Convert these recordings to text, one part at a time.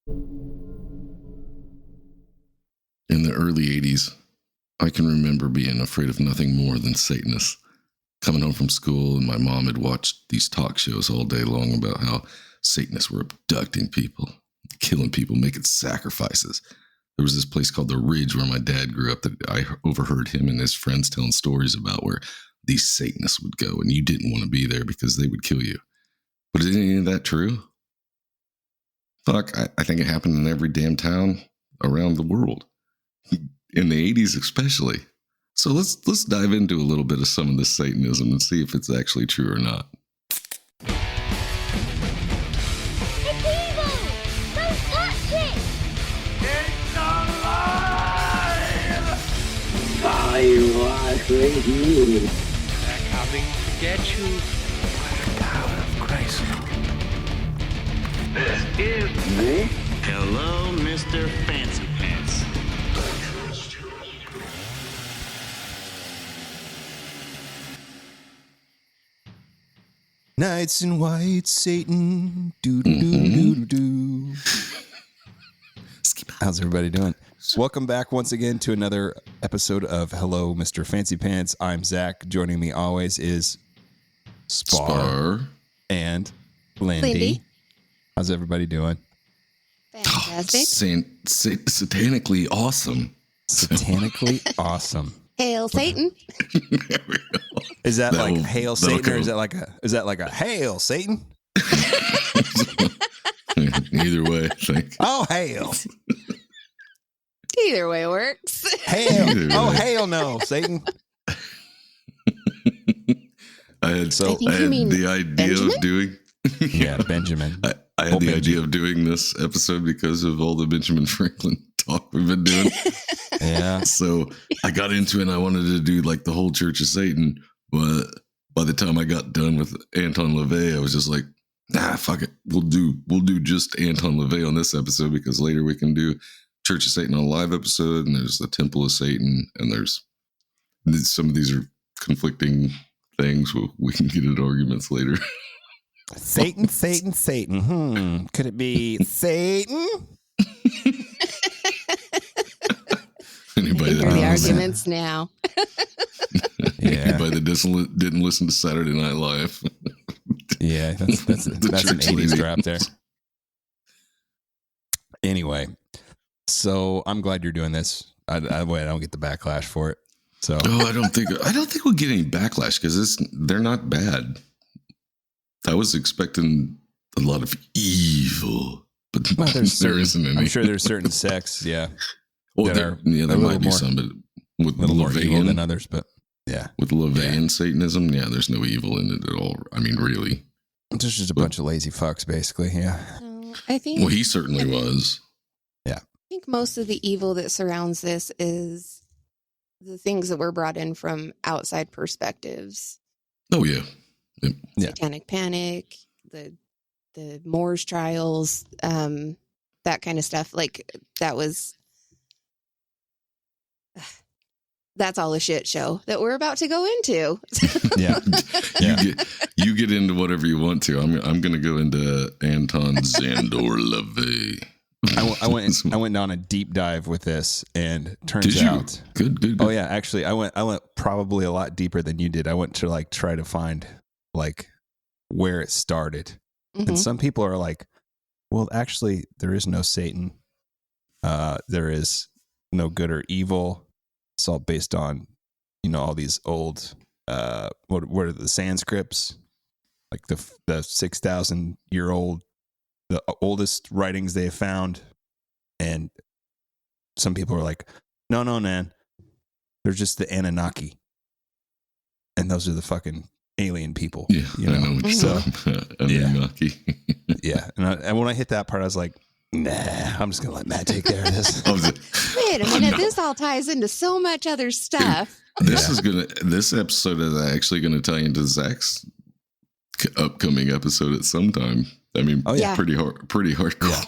In the early 80s, I can remember being afraid of nothing more than Satanists. Coming home from school, and my mom had watched these talk shows all day long about how Satanists were abducting people, killing people, making sacrifices. There was this place called The Ridge where my dad grew up that I overheard him and his friends telling stories about where these Satanists would go, and you didn't want to be there because they would kill you. But is any of that true? Fuck, I think it happened in every damn town around the world. In the 80s especially. So let's dive into a little bit of some of this Satanism and see if it's actually true or not. It's evil! Don't touch it! It's alive! They're coming to get you by the power of Christ. This is Hello, Mr. Fancy Pants. Nights in white, Satan. Do do do do do. How's everybody doing? Welcome back once again to another episode of Hello, Mr. Fancy Pants. I'm Zach. Joining me always is Spar and Lindy. How's everybody doing? Fantastic. Satanically awesome. Satanically awesome. Hail Satan. There we go. Is that like Hail Satan, go. or is that like a Hail Satan? Either way, I think. Oh, hail. Either way works. Hail. Either Oh, way. hail no, Satan. I had So- think you mean the idea Benjamin? of doing. Yeah, Benjamin. I had the Benji. idea of doing this episode because of all the Benjamin Franklin talk we've been doing. Yeah. So I got into it and I wanted to do like the whole Church of Satan. But by the time I got done with Anton LaVey, I was just like, nah, fuck it. We'll do just Anton LaVey on this episode because later we can do Church of Satan on a live episode, and there's the Temple of Satan, and there's some of these are conflicting things. We can get into arguments later. Satan, Satan, Satan. Could it be Satan? Anybody Hear the that arguments now. Yeah. anybody that didn't listen to Saturday Night Live. Yeah, that's an church 80s lady. drop there. Anyway, so I'm glad you're doing this. I don't get the backlash for it. So Oh, I don't think we'll get any backlash because they're not bad. I was expecting a lot of evil, but well, there isn't any. I'm sure there's certain sects, yeah, Well, that there, are yeah, there a might little be more- some, but with a little more evil than LaVeyan, others, but yeah, with LaVeyan Satanism, yeah, there's no evil in it at all. I mean, really. there's just a bunch of lazy fucks, basically. Yeah, So I think Well, he certainly was. I think most of the evil that surrounds this is the things that were brought in from outside perspectives. Oh yeah, Yeah. Satanic panic, the Moors trials, that kind of stuff. Like that's all a shit show that we're about to go into. yeah, yeah. you get into whatever you want to. I'm going to go into Anton Zandor LaVey. I went down a deep dive with this, and turns Did you? out, Good. oh yeah, actually, I went probably a lot deeper than you did. I went to like try to find like where it started, and Mhm. some people are like, well, actually, there is no Satan. There is no good or evil. It's all based on, all these old, what are the Sanscripts, like the 6,000-year-old, the oldest writings they have found. And some people are like, no, man, they're just the Anunnaki. And those are the fucking alien people. Yeah, you I know? know what you're So, talking about. yeah. Anunnaki. yeah. And when I hit that part, I was like, nah, I'm just going to let Matt take care of this. I was like, Wait a I'm minute, not- this all ties into so much other stuff. This episode is actually gonna tie into Zach's upcoming episode at some time. I mean, Oh, yeah. pretty hardcore.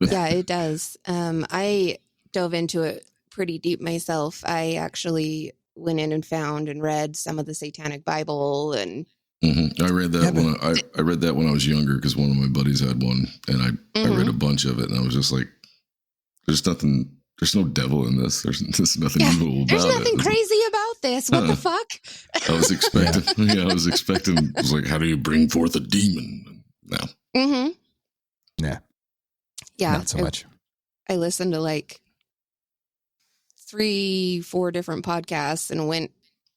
Yeah, it does. I dove into it pretty deep myself. I actually went in and found and read some of the Satanic Bible and I read that I read that when I was younger because one of my buddies had one, and I read a bunch of it, and I was just like, "There's nothing. There's no devil in this. There's nothing evil about it. There's nothing crazy about this. What the fuck?" I was expecting. I was expecting. I was like, "How do you bring forth a demon?" No. Yeah. Yeah. Not so much. I listened to like 3-4 different podcasts and went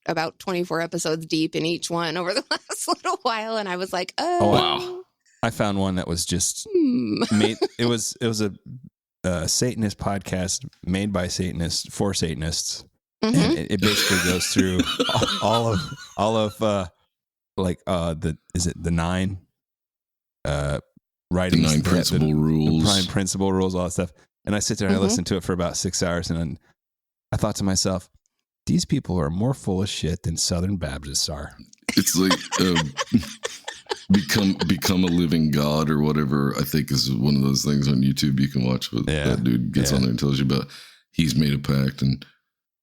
about 24 episodes deep in each one over the last little while, and I was like, "Oh, wow!" I found one that was just made. It was a Satanist podcast made by Satanists for Satanists, and it basically goes through all of the nine writings, the 9 principal rules, the prime principle rules, all that stuff. And I sit there and I listen to it for about 6 hours, and then I thought to myself, these people are more full of shit than Southern Baptists are. It's like become a living God or whatever. I think is one of those things on YouTube you can watch. With that dude gets on there and tells you about he's made a pact and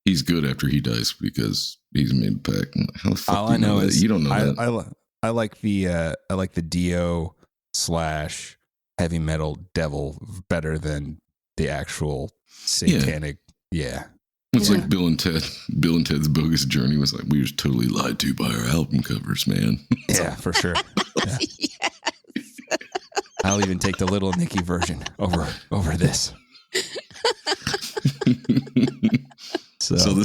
he's good after he dies because he's made a pact. And how the fuck all do you I know that? is You don't know that. I like the Dio / heavy metal devil better than the actual satanic. Yeah. It's like Bill and Ted's Bogus Journey was like, we were totally lied to by our album covers, man. Yeah, for sure. Yeah. Yes. I'll even take the Little Nicky version over this. So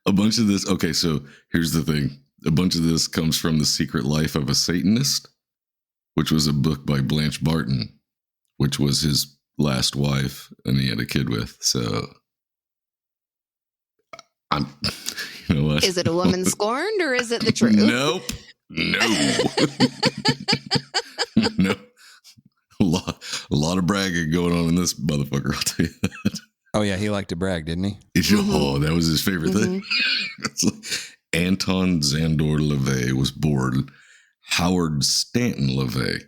a bunch of this. Okay, so here's the thing. A bunch of this comes from The Secret Life of a Satanist, which was a book by Blanche Barton, which was his last wife, and he had a kid with. So you know what? Is it a woman scorned or is it the truth? Nope. No. A lot of bragging going on in this motherfucker, I'll tell you that. Oh yeah, he liked to brag, didn't he? Oh, that was his favorite thing. It's like Anton LaVey was born Howard Stanton LaVey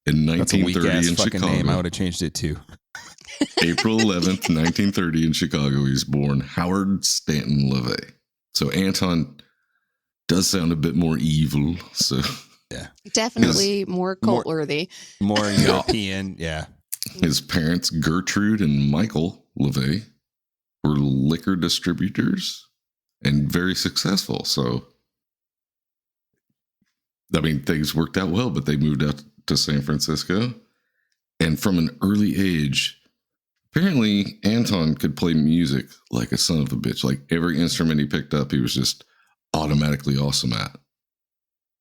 in 1930 in Chicago. Name. I would have changed it too. April 11th, 1930 in Chicago. He was born Howard Stanton LaVey. So Anton does sound a bit more evil. So yeah, definitely more cult worthy, more European. Yeah. His parents, Gertrude and Michael LaVey, were liquor distributors and very successful. So, I mean, things worked out well, but they moved out to San Francisco. And from an early age, apparently Anton could play music like a son of a bitch. Like every instrument he picked up, he was just automatically awesome at.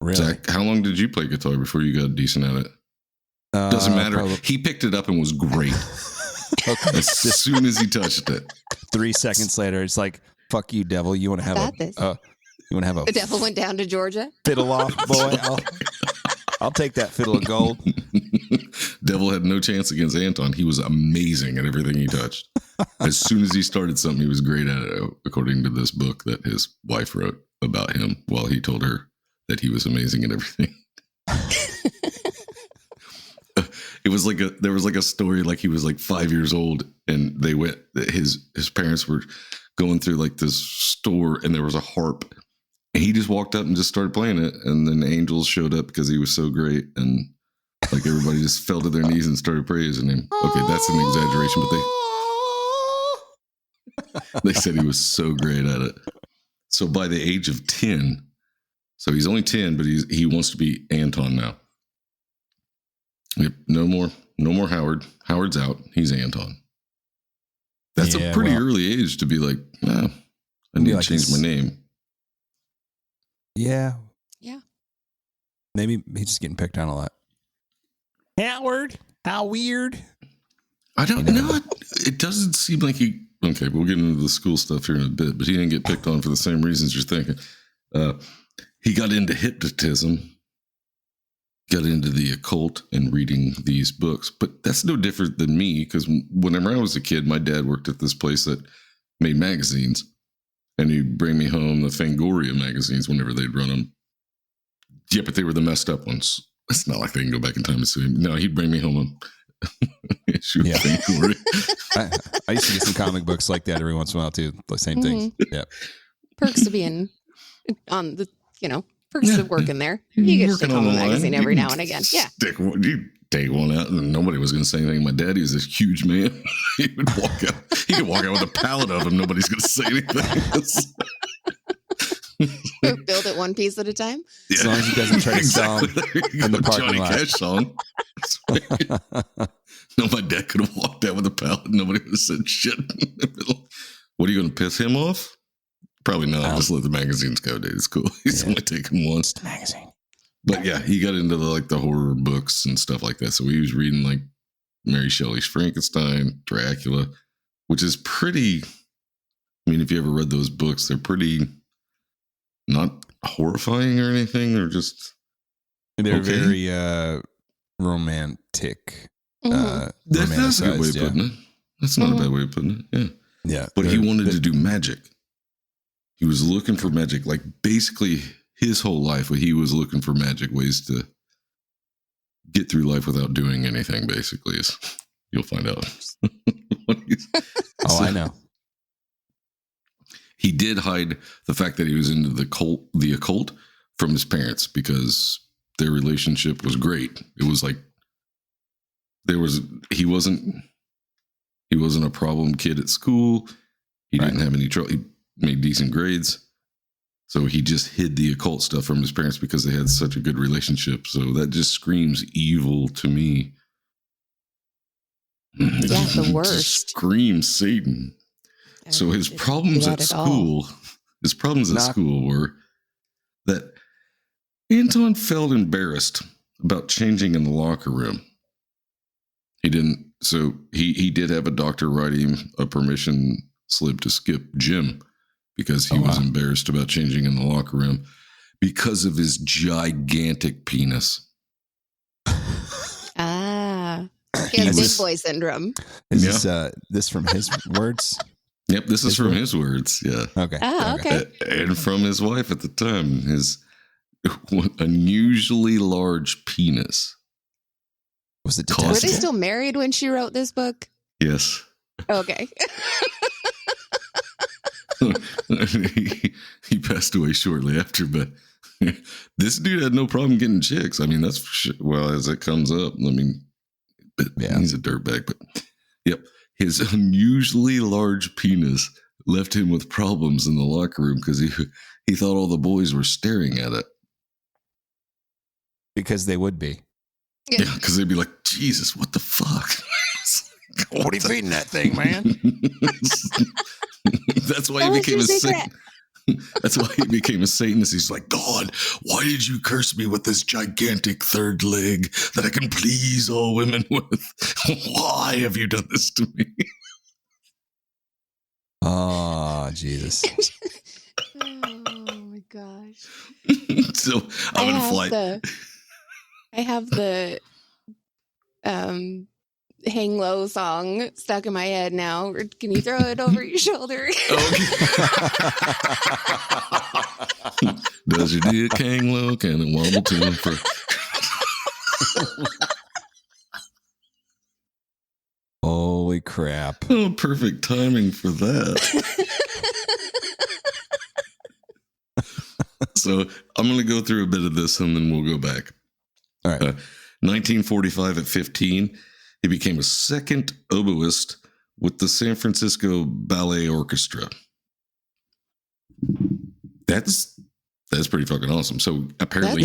Really? Zach, how long did you play guitar before you got decent at it? Doesn't matter. Probably. He picked it up and was great. Okay. As soon as he touched it. 3 seconds later, it's like, "Fuck you, devil! You want to have you want to have a the devil went down to Georgia. Fiddle off, boy. I'll take that fiddle of gold." Devil had no chance against Anton. He was amazing at everything he touched. As soon as he started something, he was great at it, according to this book that his wife wrote about him while he told her that he was amazing at everything. It was like there was like a story, like he was like 5 years old and they went, his parents were going through like this store and there was a harp and he just walked up and just started playing it. And then angels showed up because he was so great. And like everybody just fell to their knees and started praising him. Okay, that's an exaggeration, but they said he was so great at it. So by the age of 10, so he's only 10, but he wants to be Anton now. Yep, no more Howard. Howard's out. He's Anton. That's a pretty early age to be like, I need to change my name. Yeah. Yeah. Maybe he's just getting picked on a lot. Howard, how weird. I don't know. It doesn't seem like he. Okay, we'll get into the school stuff here in a bit, but he didn't get picked on for the same reasons you're thinking. He got into hypnotism. Got into the occult and reading these books. But that's no different than me, because whenever I was a kid, my dad worked at this place that made magazines. And he'd bring me home the Fangoria magazines whenever they'd run them. Yeah, but they were the messed up ones. It's not like they can go back in time and see him. No, he'd bring me home a issue of Fangoria. I used to get some comic books like that every once in a while, too. The same things. Yeah. Perks to being on the, perks of working there. You get to Working take home on a the line. magazine You every can now and again. Yeah. You take one out, and nobody was going to say anything. My daddy was this huge man. He would walk out. He could walk out with a pallet of them. Nobody's going to say anything. Build it one piece at a time. Yeah. As long as he doesn't try to sell them in the parking Johnny lot. Cash song. No, my dad could have walked out with a pallet. Nobody would have said shit. What are you going to piss him off? Probably not. Just let the magazines go, dude. It's cool. He's only taking once. The magazine. But yeah, he got into the horror books and stuff like that. So he was reading like Mary Shelley's Frankenstein, Dracula, which is pretty. I mean, if you ever read those books, they're pretty not horrifying or anything. They're just They're okay. very romantic. That's a good way of putting it. That's not a bad way of putting it. Yeah. Yeah. But he wanted to do magic. He was looking for magic. Like basically his whole life, he was looking for magic ways to get through life without doing anything, basically. You'll find out. I know. He did hide the fact that he was into the occult from his parents because their relationship was great. It was like he wasn't a problem kid at school. He didn't have any trouble. He made decent grades. So he just hid the occult stuff from his parents because they had such a good relationship. So that just screams evil to me. Yeah, the worst. Just screams Satan. So his problems at school were that Anton felt embarrassed about changing in the locker room. He didn't. So he did have a doctor write him a permission slip to skip gym because he was embarrassed about changing in the locker room because of his gigantic penis. He has big boy syndrome. Is this from his words? Yep, this is from his words. Yeah. Okay. Oh, okay. And from his wife at the time, his unusually large penis. Was it Were they detestable? still married when she wrote this book? Yes. Okay. he passed away shortly after, but this dude had no problem getting chicks. I mean, that's for sure. Well, as it comes up, I mean, he's a dirtbag, but yep. His unusually large penis left him with problems in the locker room because he thought all the boys were staring at it. Because they would be. Yeah, because they'd be like, Jesus, what the fuck? What are you feeding that thing, man? That's why he became a Satan. That's why he became a Satanist. He's like, God, why did you curse me with this gigantic third leg that I can please all women with? Why have you done this to me? Oh, Jesus. Oh my gosh. So I'm gonna fly. I have the Hang Low song stuck in my head now. Can you throw it over your shoulder? Does your dick hang low? Can it wobble to and fro? Holy crap. Oh, perfect timing for that. So I'm going to go through a bit of this and then we'll go back. All right. 1945 at 15, he became a second oboist with the San Francisco Ballet Orchestra. That's pretty fucking awesome. So apparently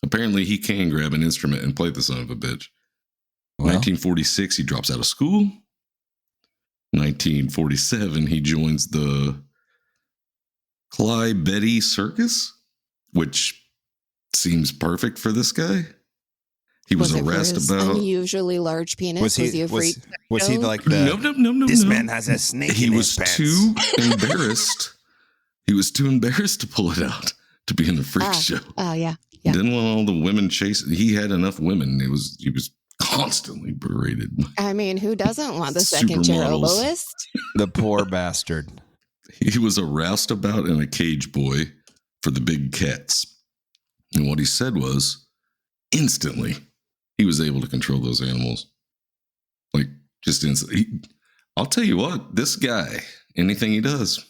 apparently he can grab an instrument and play the son of a bitch. Well. 1946, he drops out of school. 1947, he joins the Clyde Betty Circus, which seems perfect for this guy. He was harassed about unusually large penis. Was he a freak? Was he like the no? This man has a snake. He in was his too pants. embarrassed. He was too embarrassed to pull it out to be in the freak show. Oh yeah. Didn't want all the women chasing. He had enough women. He was constantly berated. I mean, who doesn't want the second chair Supermodels. oboist? The poor bastard. He was a roustabout and a cage boy for the big cats. And what he said was, instantly, he was able to control those animals. Like, just instantly. I'll tell you what, this guy, anything he does,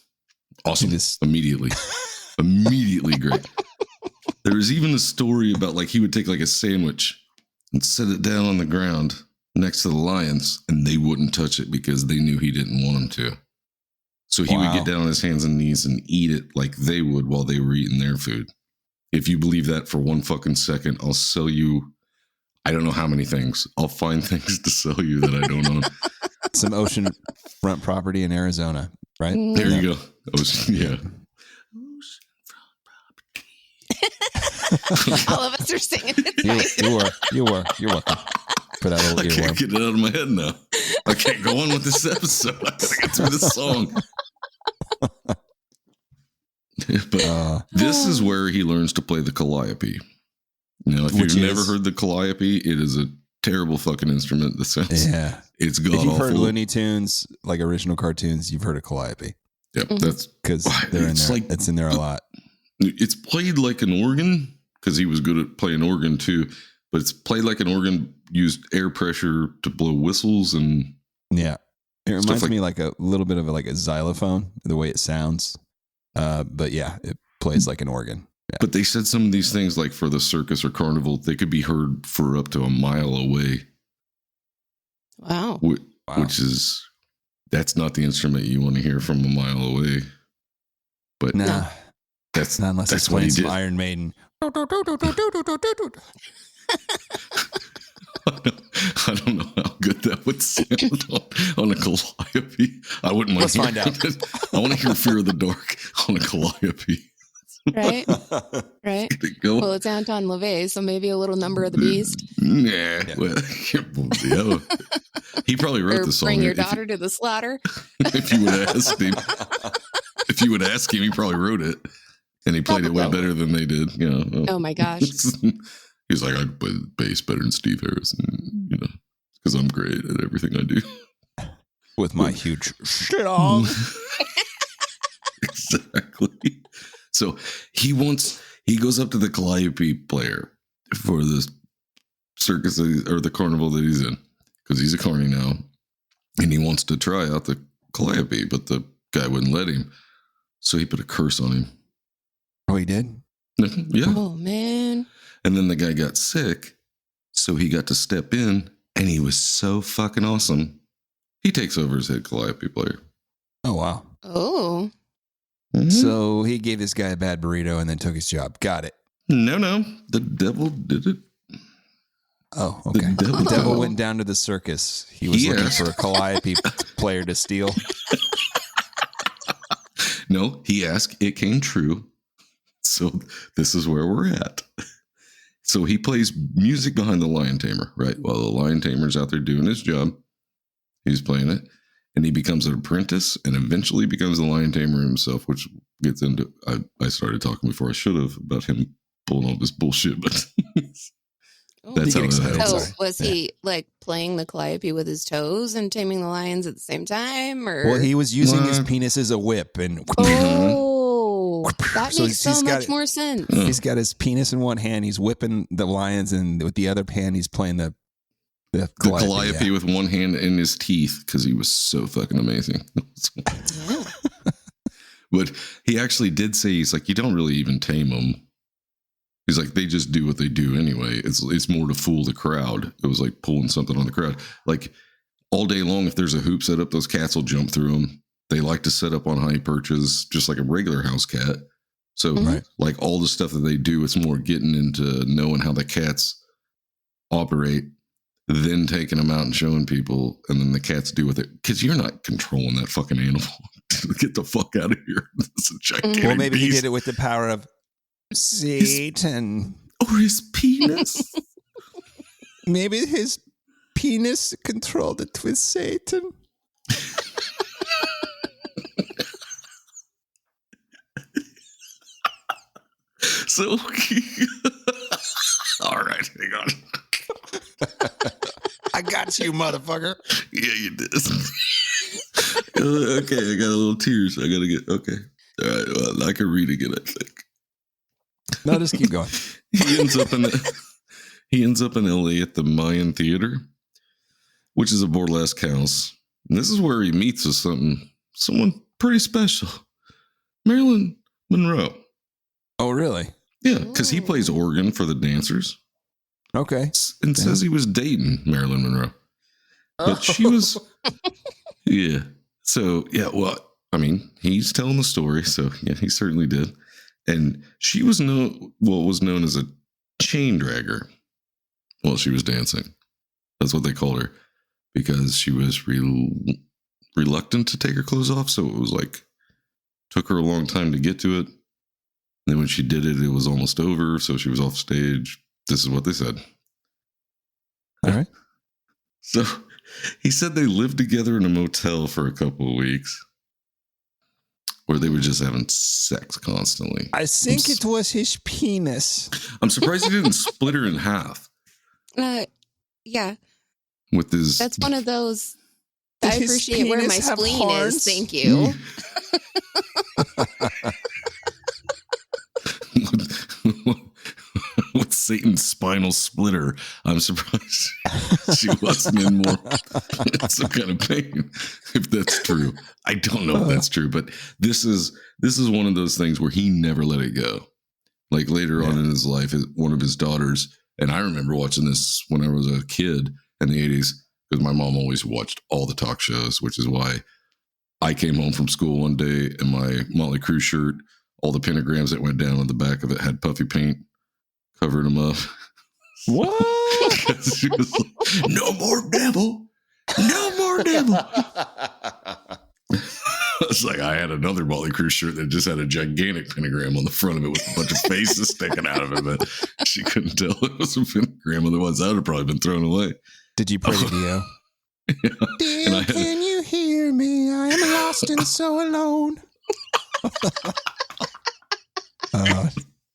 awesome. Immediately. Immediately great. There was even a story about like he would take like a sandwich and set it down on the ground next to the lions, and they wouldn't touch it because they knew he didn't want them to. So he would get down on his hands and knees and eat it like they would while they were eating their food. If you believe that for one fucking second, I'll sell you, I don't know how many things. I'll find things to sell you that I don't own. Some oceanfront property in Arizona, right? There you go. Ocean, yeah. All of us are singing it. You're welcome for that little I can't earworm. get it out of my head now. I can't go on with this episode. I gotta get through this song. But this is where he learns to play the calliope. If you've never heard the calliope, it is a terrible fucking instrument. The sounds, it's god awful. If you've heard Looney Tunes, like original cartoons, you've heard of calliope. Yep, that's because they're in there. It's in there a lot. It's played like an organ because he was good at playing organ too. But it's played like an organ, used air pressure to blow whistles and it reminds me like a little bit of like a xylophone, the way it sounds. But yeah, it plays like an organ. Yeah. But they said some of these things, like for the circus or carnival, they could be heard for up to a mile away. Wow. Which is, that's not the instrument you want to hear from a mile away. But no, that's not unless that's it's what he playing some did. Iron Maiden. I don't know how good that would sound on a calliope. I wouldn't mind. Let's find out. I want to hear Fear of the Dark on a calliope. Right? Right? Well, it's Anton LaVey, so maybe a little Number of the Beast. Yeah. Well, he probably wrote the song. Bring your daughter to the slaughter. If you would ask him, he probably wrote it. And he played it way better than they did. Oh my gosh. He's like, I can play the bass better than Steve Harris, because I'm great at everything I do. With my huge shit on. Exactly. So he goes up to the calliope player for the circus or the carnival that he's in, because he's a carny now, and he wants to try out the calliope, but the guy wouldn't let him. So he put a curse on him. Oh, he did? Yeah. Oh, man. And then the guy got sick, so he got to step in, and he was so fucking awesome. He takes over as head calliope player. Oh, wow. Oh. Mm-hmm. So he gave this guy a bad burrito and then took his job. Got it. No. The devil did it. Oh, okay. The devil went down to the circus. He was looking for a calliope player to steal. No, he asked. It came true. So this is where we're at. So he plays music behind the lion tamer, right? While the lion tamer's out there doing his job, he's playing it. And he becomes an apprentice and eventually becomes the lion tamer himself, which gets into, I started talking before I should have about him pulling all this bullshit, but that's how that happens. So was he like playing the calliope with his toes and taming the lions at the same time? Or? Well, he was using his penis as a whip. And that makes so much more sense. He's got his penis in one hand. He's whipping the lions, and with the other hand, he's playing the calliope with one hand in his teeth because he was so fucking amazing. Yeah. But he actually did say, he's like, you don't really even tame them. He's like, they just do what they do anyway. It's more to fool the crowd. It was like pulling something on the crowd. Like all day long, if there's a hoop set up, those cats will jump through them. They like to set up on high perches, just like a regular house cat. So like all the stuff that they do, it's more getting into knowing how the cats operate, then taking them out and showing people, and then the cats do with it. Because you're not controlling that fucking animal. Get the fuck out of here. It's a gigantic Well, maybe beast. he did it with the power of Satan. Or his penis. Maybe his penis controlled it with Satan. So, all right, hang on. I got you, motherfucker. Yeah, you did. Okay, I got a little tears. I gotta get, okay. All right, well, I can read again, I think. No, just keep going. He ends up in LA at the Mayan Theater, which is a burlesque house. And this is where he meets with someone pretty special. Marilyn Monroe. Oh, really? Yeah, because he plays organ for the dancers. Okay. And says he was dating Marilyn Monroe. But she was, yeah. So, yeah, well, I mean, he's telling the story. So, yeah, he certainly did. And she was what was known as a chain dragger while she was dancing. That's what they called her, because she was reluctant to take her clothes off. So it was like, took her a long time to get to it. And then when she did it, it was almost over. So she was off stage. This is what they said. All right. So he said they lived together in a motel for a couple of weeks where they were just having sex constantly. I think it was his penis. I'm surprised he didn't split her in half. Yeah. With his. That's one of those. Did I his appreciate where my penis have spleen horns? is. Thank you. With Satan's spinal splitter, I'm surprised she wasn't in more some kind of pain. If that's true, I don't know if that's true, but this is one of those things where he never let it go. Like later on in his life, one of his daughters, and I remember watching this when I was a kid in the 80s, because my mom always watched all the talk shows, which is why I came home from school one day and my Motley Crue shirt, all the pentagrams that went down on the back of it had puffy paint covering them up. What? She was like, no more devil. No more devil. It's like I had another Motley Crue shirt that just had a gigantic pentagram on the front of it with a bunch of faces sticking out of it, but she couldn't tell it was a pentagram. Otherwise, that would have probably been thrown away. Did you pray to Dio? Yeah. Dear, can you hear me? I am lost and so alone.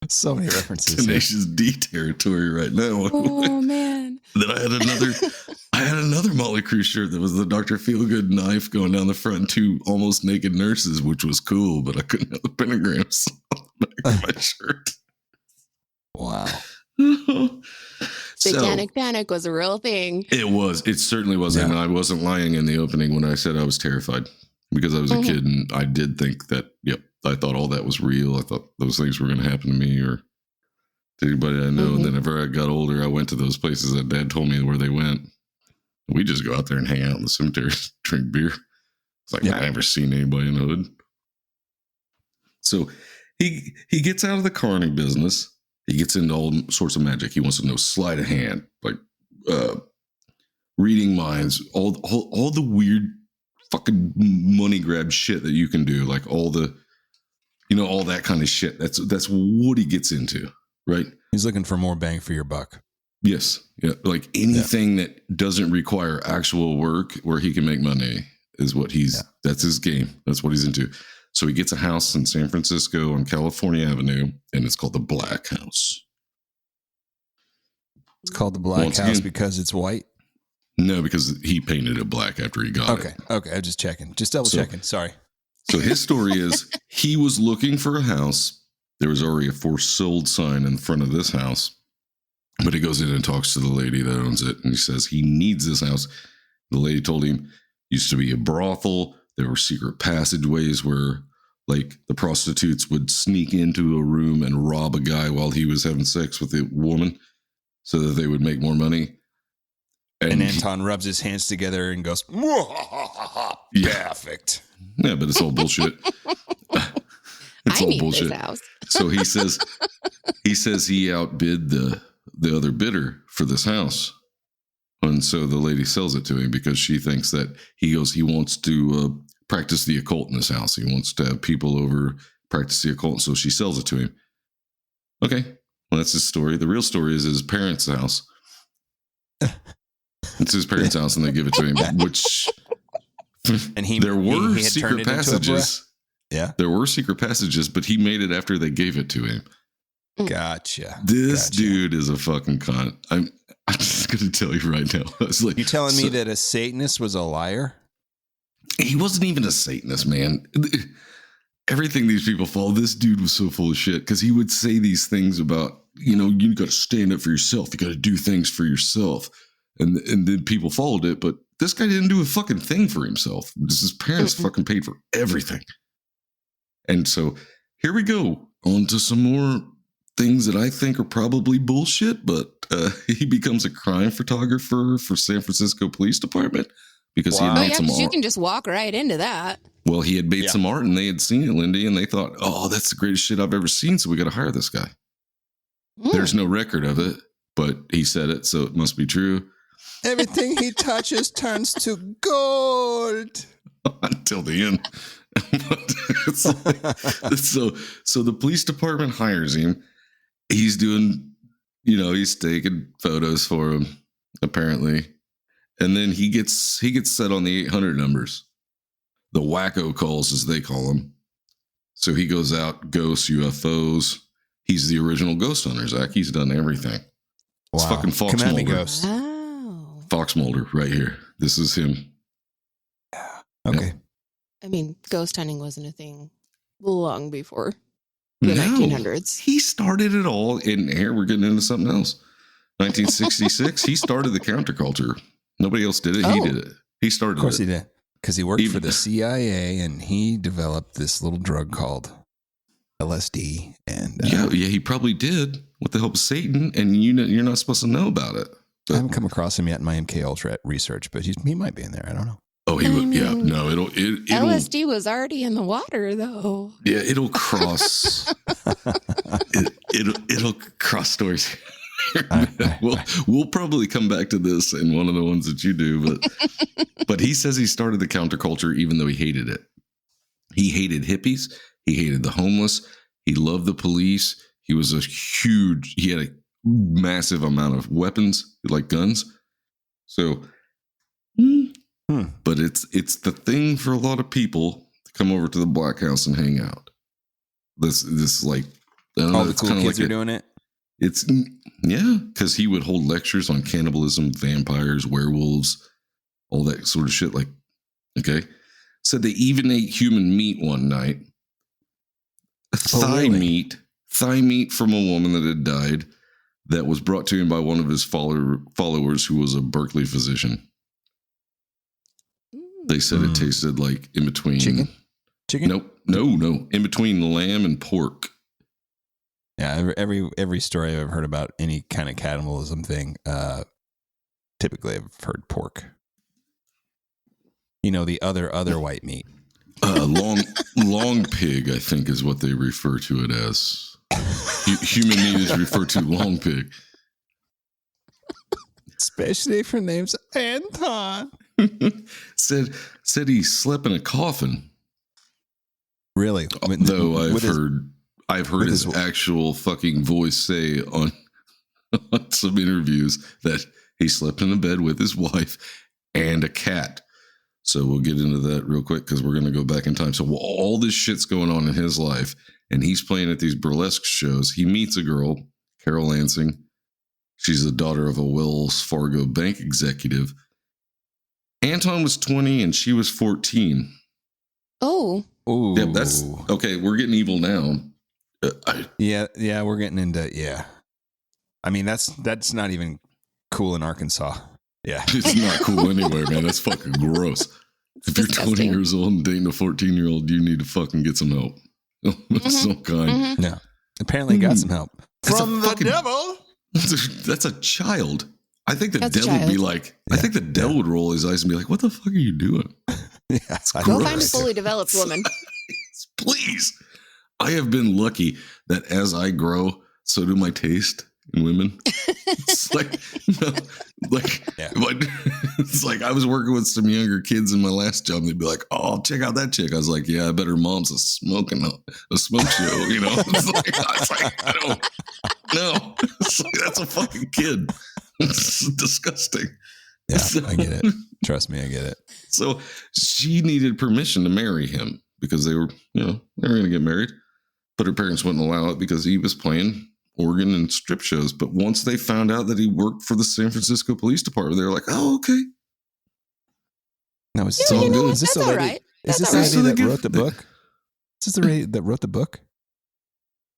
So many references. Tenacious D territory right now. Oh man. Then I had another Motley Crue shirt that was the Dr. Feelgood knife going down the front and two almost naked nurses, which was cool, but I couldn't have the pentagrams on the back of my shirt. Wow. Satanic Panic was a real thing. It was. It certainly was. Yeah. And I wasn't lying in the opening when I said I was terrified, because I was a kid and I did think that, I thought all that was real. I thought those things were going to happen to me or to anybody I know. And then whenever I got older, I went to those places that Dad told me where they went. We just go out there and hang out in the cemetery, drink beer. It's like, I never seen anybody in the hood. So he gets out of the carny business. He gets into all sorts of magic. He wants to know sleight of hand, like reading minds, all the weird fucking money grab shit that you can do, like all the, all that kind of shit. That's what he gets into, right? He's looking for more bang for your buck. Yes. Yeah. Like anything that doesn't require actual work where he can make money is what that's his game. That's what he's into. So he gets a house in San Francisco on California Avenue, and it's called the Black House. It's called the Black House because it's white? No, because he painted it black after he got it. Okay. I'm just checking. Just double checking. Sorry. So his story is he was looking for a house. There was already a for sold sign in front of this house. But he goes in and talks to the lady that owns it. And he says he needs this house. The lady told him used to be a brothel. There were secret passageways where like the prostitutes would sneak into a room and rob a guy while he was having sex with a woman so that they would make more money. And Anton rubs his hands together and goes, perfect. Yeah, but it's all bullshit. It's all bullshit. This house. So he says he outbid the other bidder for this house. And so the lady sells it to him because she thinks that he wants to practice the occult in this house. He wants to have people over practice the occult. So she sells it to him. Okay. Well, that's his story. The real story is his parents' house. It's his parents' house, and they give it to him, which there were secret passages. Yeah. There were secret passages, but he made it after they gave it to him. Gotcha. This dude is a fucking cunt. I'm just going to tell you right now. You telling me that a Satanist was a liar? He wasn't even a Satanist, man. Everything these people follow, this dude was so full of shit because he would say these things about, you got to stand up for yourself. You got to do things for yourself. And then people followed it, but this guy didn't do a fucking thing for himself. His parents fucking paid for everything. And so here we go on to some more things that I think are probably bullshit, but he becomes a crime photographer for San Francisco Police Department because he had Oh, made yeah, some because you art. can just walk right into that. Well, he had made some art and they had seen it, Lindy, and they thought, oh, that's the greatest shit I've ever seen, so we got to hire this guy. There's no record of it, but he said it, so it must be true. Everything he touches turns to gold. Until the end. So the police department hires him. He's doing, he's taking photos for him, apparently. And then he gets set on the 800 numbers. The wacko calls, as they call them. So he goes out, ghosts, UFOs. He's the original ghost hunter, Zach. He's done everything. It's fucking Fox Command me, Mulder. Ghost. Wow. Fox Mulder, right here. This is him. Okay. I mean, ghost hunting wasn't a thing long before the 1900s. He started it all. And here we're getting into something else. 1966, he started the counterculture. Nobody else did it. He did it. He started it. Of course he did. Because he worked for the CIA and he developed this little drug called LSD. And yeah, he probably did with the help of Satan. And you're not supposed to know about it. I haven't come across him yet in my MK Ultra research, but he might be in there. I don't know. Oh, he would. Yeah, no, it'll LSD was already in the water, though. Yeah, it'll cross. it'll cross stories. We'll probably come back to this in one of the ones that you do, but he says he started the counterculture even though he hated it. He hated hippies. He hated the homeless. He loved the police. He had a massive amount of weapons, like guns. So, but it's the thing for a lot of people to come over to the Black House and hang out. This like, I don't know, the cool kids are doing it. It's because he would hold lectures on cannibalism, vampires, werewolves, all that sort of shit. Like, okay, said they even ate human meat one night. Thigh meat from a woman that had died, that was brought to him by one of his followers who was a Berkeley physician. They said it tasted like in between chicken. Nope, no, in between lamb and pork. Yeah, every story I've ever heard about any kind of cannibalism thing, typically I've heard pork. The other white meat. Long pig, I think, is what they refer to it as. Human meat is referred to long pig. Especially if her name's Anton. said he slept in a coffin. Really? Though I've heard his actual fucking voice say on some interviews that he slept in a bed with his wife and a cat. So we'll get into that real quick because we're going to go back in time. So all this shit's going on in his life, and he's playing at these burlesque shows. He meets a girl, Carol Lansing. She's the daughter of a Wells Fargo bank executive. Anton was 20 and she was 14. Oh. Ooh. Yeah, that's okay. We're getting evil now. Yeah, we're getting into I mean, that's not even cool in Arkansas. Yeah, it's not cool anywhere, man. That's fucking gross. If you're 20 years old and dating a 14-year-old, you need to fucking get some help. Some kind. Mm-hmm. No, apparently got some help from the devil. That's a child. I think the devil would be like, I think the devil would roll his eyes and be like, what the fuck are you doing? Go find a fully developed woman. Please. I have been lucky that as I grow, so do my taste in women. It's it's like I was working with some younger kids in my last job. They'd be like, "Oh, check out that chick." I was like, "Yeah, I bet her mom's a smoke show." It's like I don't know. That's a fucking kid. It's disgusting. Yeah, I get it. Trust me, I get it. So she needed permission to marry him because they were going to get married, but her parents wouldn't allow it because he was playing organ and strip shows. But once they found out that he worked for the San Francisco Police Department, they were like, "Oh, okay." No, is this all good? Is this the lady? Is this the lady that wrote the book? Is this the lady that wrote the book?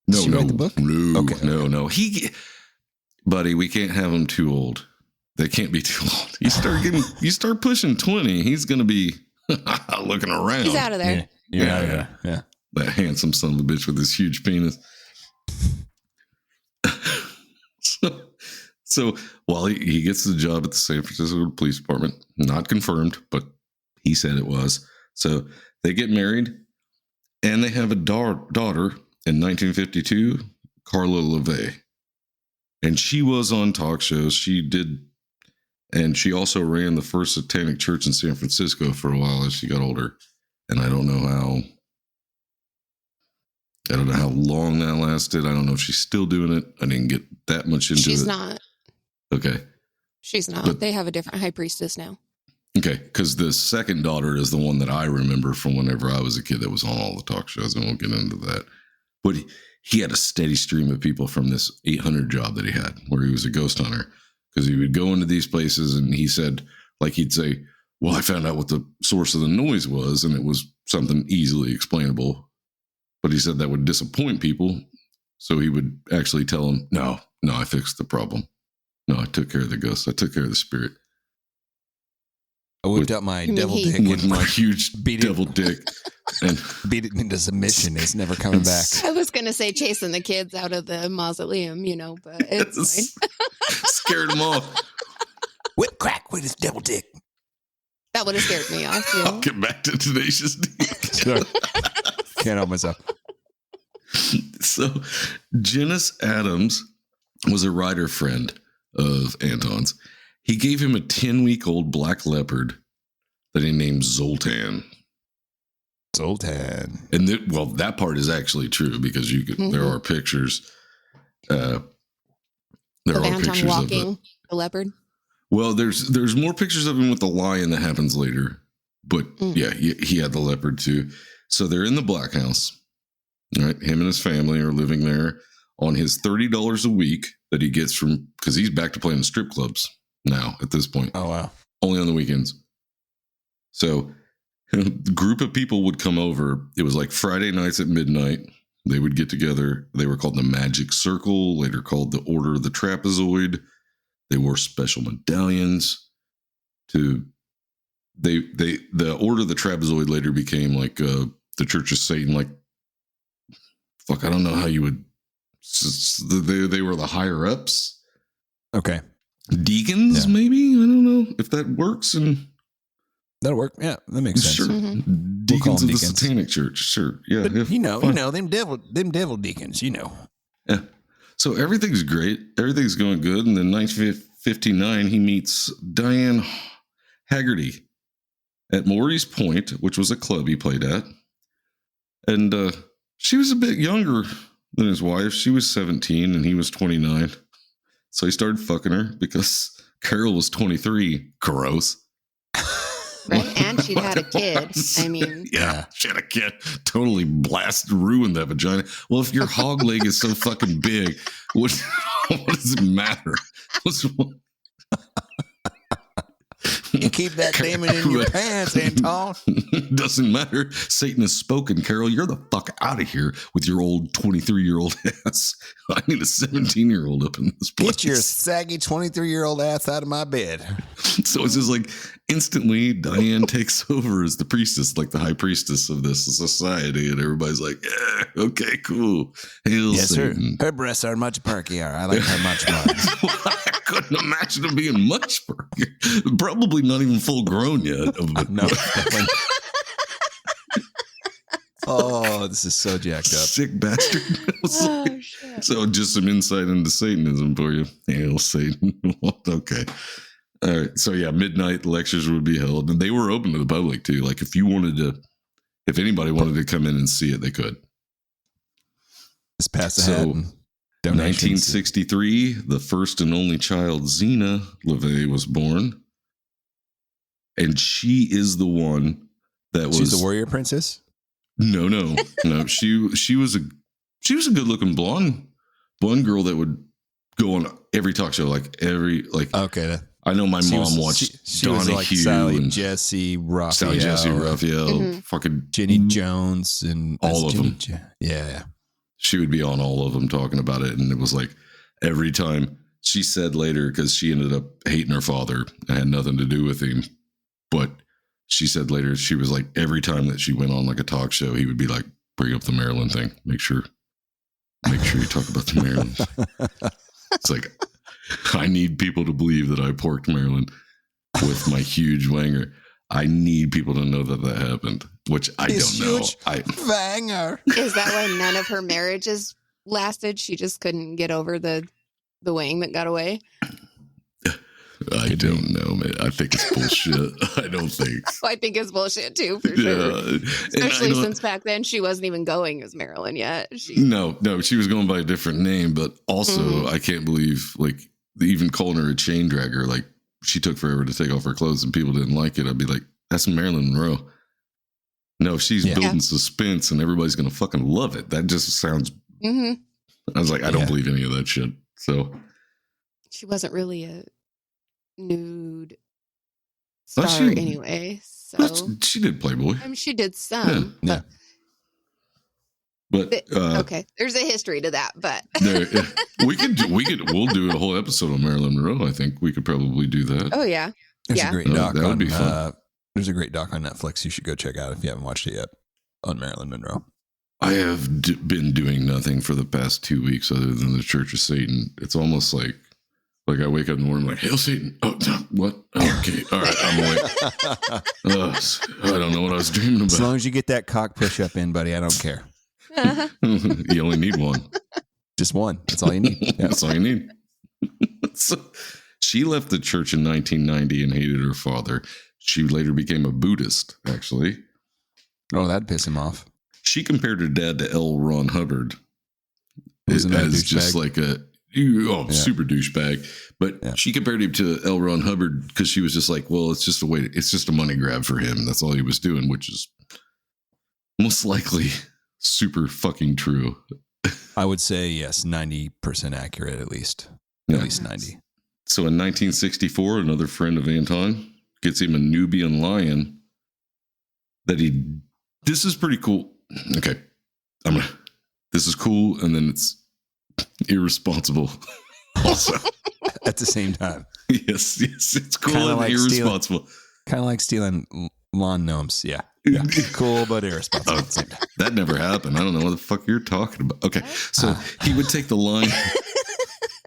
No, write the book? No, okay. No. Buddy, we can't have him too old. They can't be too old. You start pushing 20, he's going to be looking around. He's out of there. Yeah. That handsome son of a bitch with his huge penis. So while he gets the job at the San Francisco Police Department, not confirmed, but he said it was. So they get married, and they have a daughter in 1952, Carla LaVey. And she was on talk shows. She did, and she also ran the First Satanic Church in San Francisco for a while as she got older. And I don't know how long that lasted. I don't know if she's still doing it. I didn't get that much into it. She's not. Okay. She's not. But they have a different high priestess now. Okay, because the second daughter is the one that I remember from whenever I was a kid that was on all the talk shows, and we'll get into that. But he had a steady stream of people from this 800 job that he had, where he was a ghost hunter, because he would go into these places, and he said, like he'd say, well, I found out what the source of the noise was, and it was something easily explainable. But he said that would disappoint people, so he would actually tell them, no, I fixed the problem. No, I took care of the ghost. I took care of the spirit. I whipped out my devil dick with my huge devil dick and beat it into submission. It's never coming back. I was going to say chasing the kids out of the mausoleum, but it's fine. Scared them off. Whip crack with his devil dick. That would have scared me off, too. I'll get back to Tenacious D. Sure. Can't help myself. So, Janice Adams was a writer friend of Anton's. He gave him a 10-week-old black leopard that he named Zoltan. Zoltan. And that part is actually true, because there are pictures. There of are Anton pictures walking of the leopard. Well, there's more pictures of him with the lion that happens later. But yeah, he had the leopard too. So they're in the Black House. Right? Him and his family are living there on his $30 a week that he gets because he's back to playing strip clubs now at this point. Oh, wow. Only on the weekends. So a group of people would come over. It was like Friday nights at midnight. They would get together. They were called the Magic Circle, later called the Order of the Trapezoid. They wore special medallions the Order of the Trapezoid later became like the Church of Satan. Like, fuck, I don't know how you would. They were the higher ups. Okay. Deacons, maybe? I don't know if that works. And that'll work. Yeah, that makes sense. Sure. Mm-hmm. Deacons of the Satanic Church. Sure. Yeah. But, them devil deacons, Yeah. So everything's great. Everything's going good. And then 1959, he meets Diane Haggerty at Maury's Point, which was a club he played at. And she was a bit younger than his wife. She was 17 and he was 29. So he started fucking her because Carol was 23. Gross. Right. And she'd had a kid. I mean, yeah, she had a kid. Totally ruined that vagina. Well, if your hog leg is so fucking big, what does it matter? You keep that demon in your pants, Anton. Doesn't matter. Satan has spoken, Carol. You're the fuck out of here with your old 23-year-old ass. I need a 17-year-old up in this place. Get your saggy 23-year-old ass out of my bed. So it's just like instantly Diane takes over as the priestess, like the high priestess of this society. And everybody's like, yeah, okay, cool. Hail Satan. Her breasts are much perkier. I like her much more. I couldn't imagine them being much perkier. Probably not even full grown yet. No, definitely. Oh, this is so jacked up. Sick bastard. Shit. So just some insight into Satanism for you. Hail Satan. Okay. All right. So yeah, midnight lectures would be held, and they were open to the public too. Like if anybody wanted to come in and see it, they could. Just pass the hat. 1963, the first and only child, Zena LaVey, was born. And she is the one that was. She's the warrior princess? No. She was a good looking blonde girl that would go on every talk show, okay. I know my mom watched she was like Donahue Sally and Jesse Raphael, fucking Jenny Jones, and all of them. Yeah. She would be on all of them talking about it. And it was like every time she said later, because she ended up hating her father. It had nothing to do with him. But she said later, she was like, every time that she went on like a talk show, he would be like, bring up the Maryland thing. Make sure you talk about the Maryland thing. It's like, I need people to believe that I porked Marilyn with my huge wanger. I need people to know that happened, which I don't know. Wanger. Is that why none of her marriages lasted? She just couldn't get over the wang that got away? I don't know, man. I think it's bullshit. I don't think. I think it's bullshit too, for sure. Especially And since back then she wasn't even going as Marilyn yet. No, she was going by a different name, but also I can't believe like even calling her a chain dragger. Like she took forever to take off her clothes and people didn't like it. I'd be like, that's Marilyn Monroe. No, she's building suspense and everybody's gonna fucking love it. That just sounds. I was like, I don't believe any of that shit. So she wasn't really a nude star anyway. So she did Playboy. I mean, she did some. Yeah. But okay, there's a history to that. But we'll do a whole episode on Marilyn Monroe. I think we could probably do that. Oh yeah, there's a great doc that would be fun. There's a great doc on Netflix you should go check out if you haven't watched it yet on Marilyn Monroe. I have been doing nothing for the past 2 weeks other than the Church of Satan. It's almost like I wake up in the morning like, hail Satan. Oh, what? Okay. All right. I'm awake. I don't know what I was dreaming about. As long as you get that cock push up in, buddy, I don't care. You only need one. Just one. That's all you need. Yeah. That's all you need. So, she left the church in 1990 and hated her father. She later became a Buddhist, actually. Oh, that'd piss him off. She compared her dad to L. Ron Hubbard. Isn't that as just like super douchebag. But she compared him to L. Ron Hubbard because she was just like, well, it's just a money grab for him. That's all he was doing, which is most likely super fucking true. I would say, yes, 90% accurate at least. At least 90. So in 1964, another friend of Anton gets him a Nubian lion this is pretty cool. Okay. This is cool. And then it's irresponsible also. At the same time. Yes. It's cool kinda and like irresponsible. Kind of like stealing lawn gnomes. Yeah. Cool, but irresponsible at the same time. That never happened. I don't know what the fuck you're talking about. Okay. So he would take the line.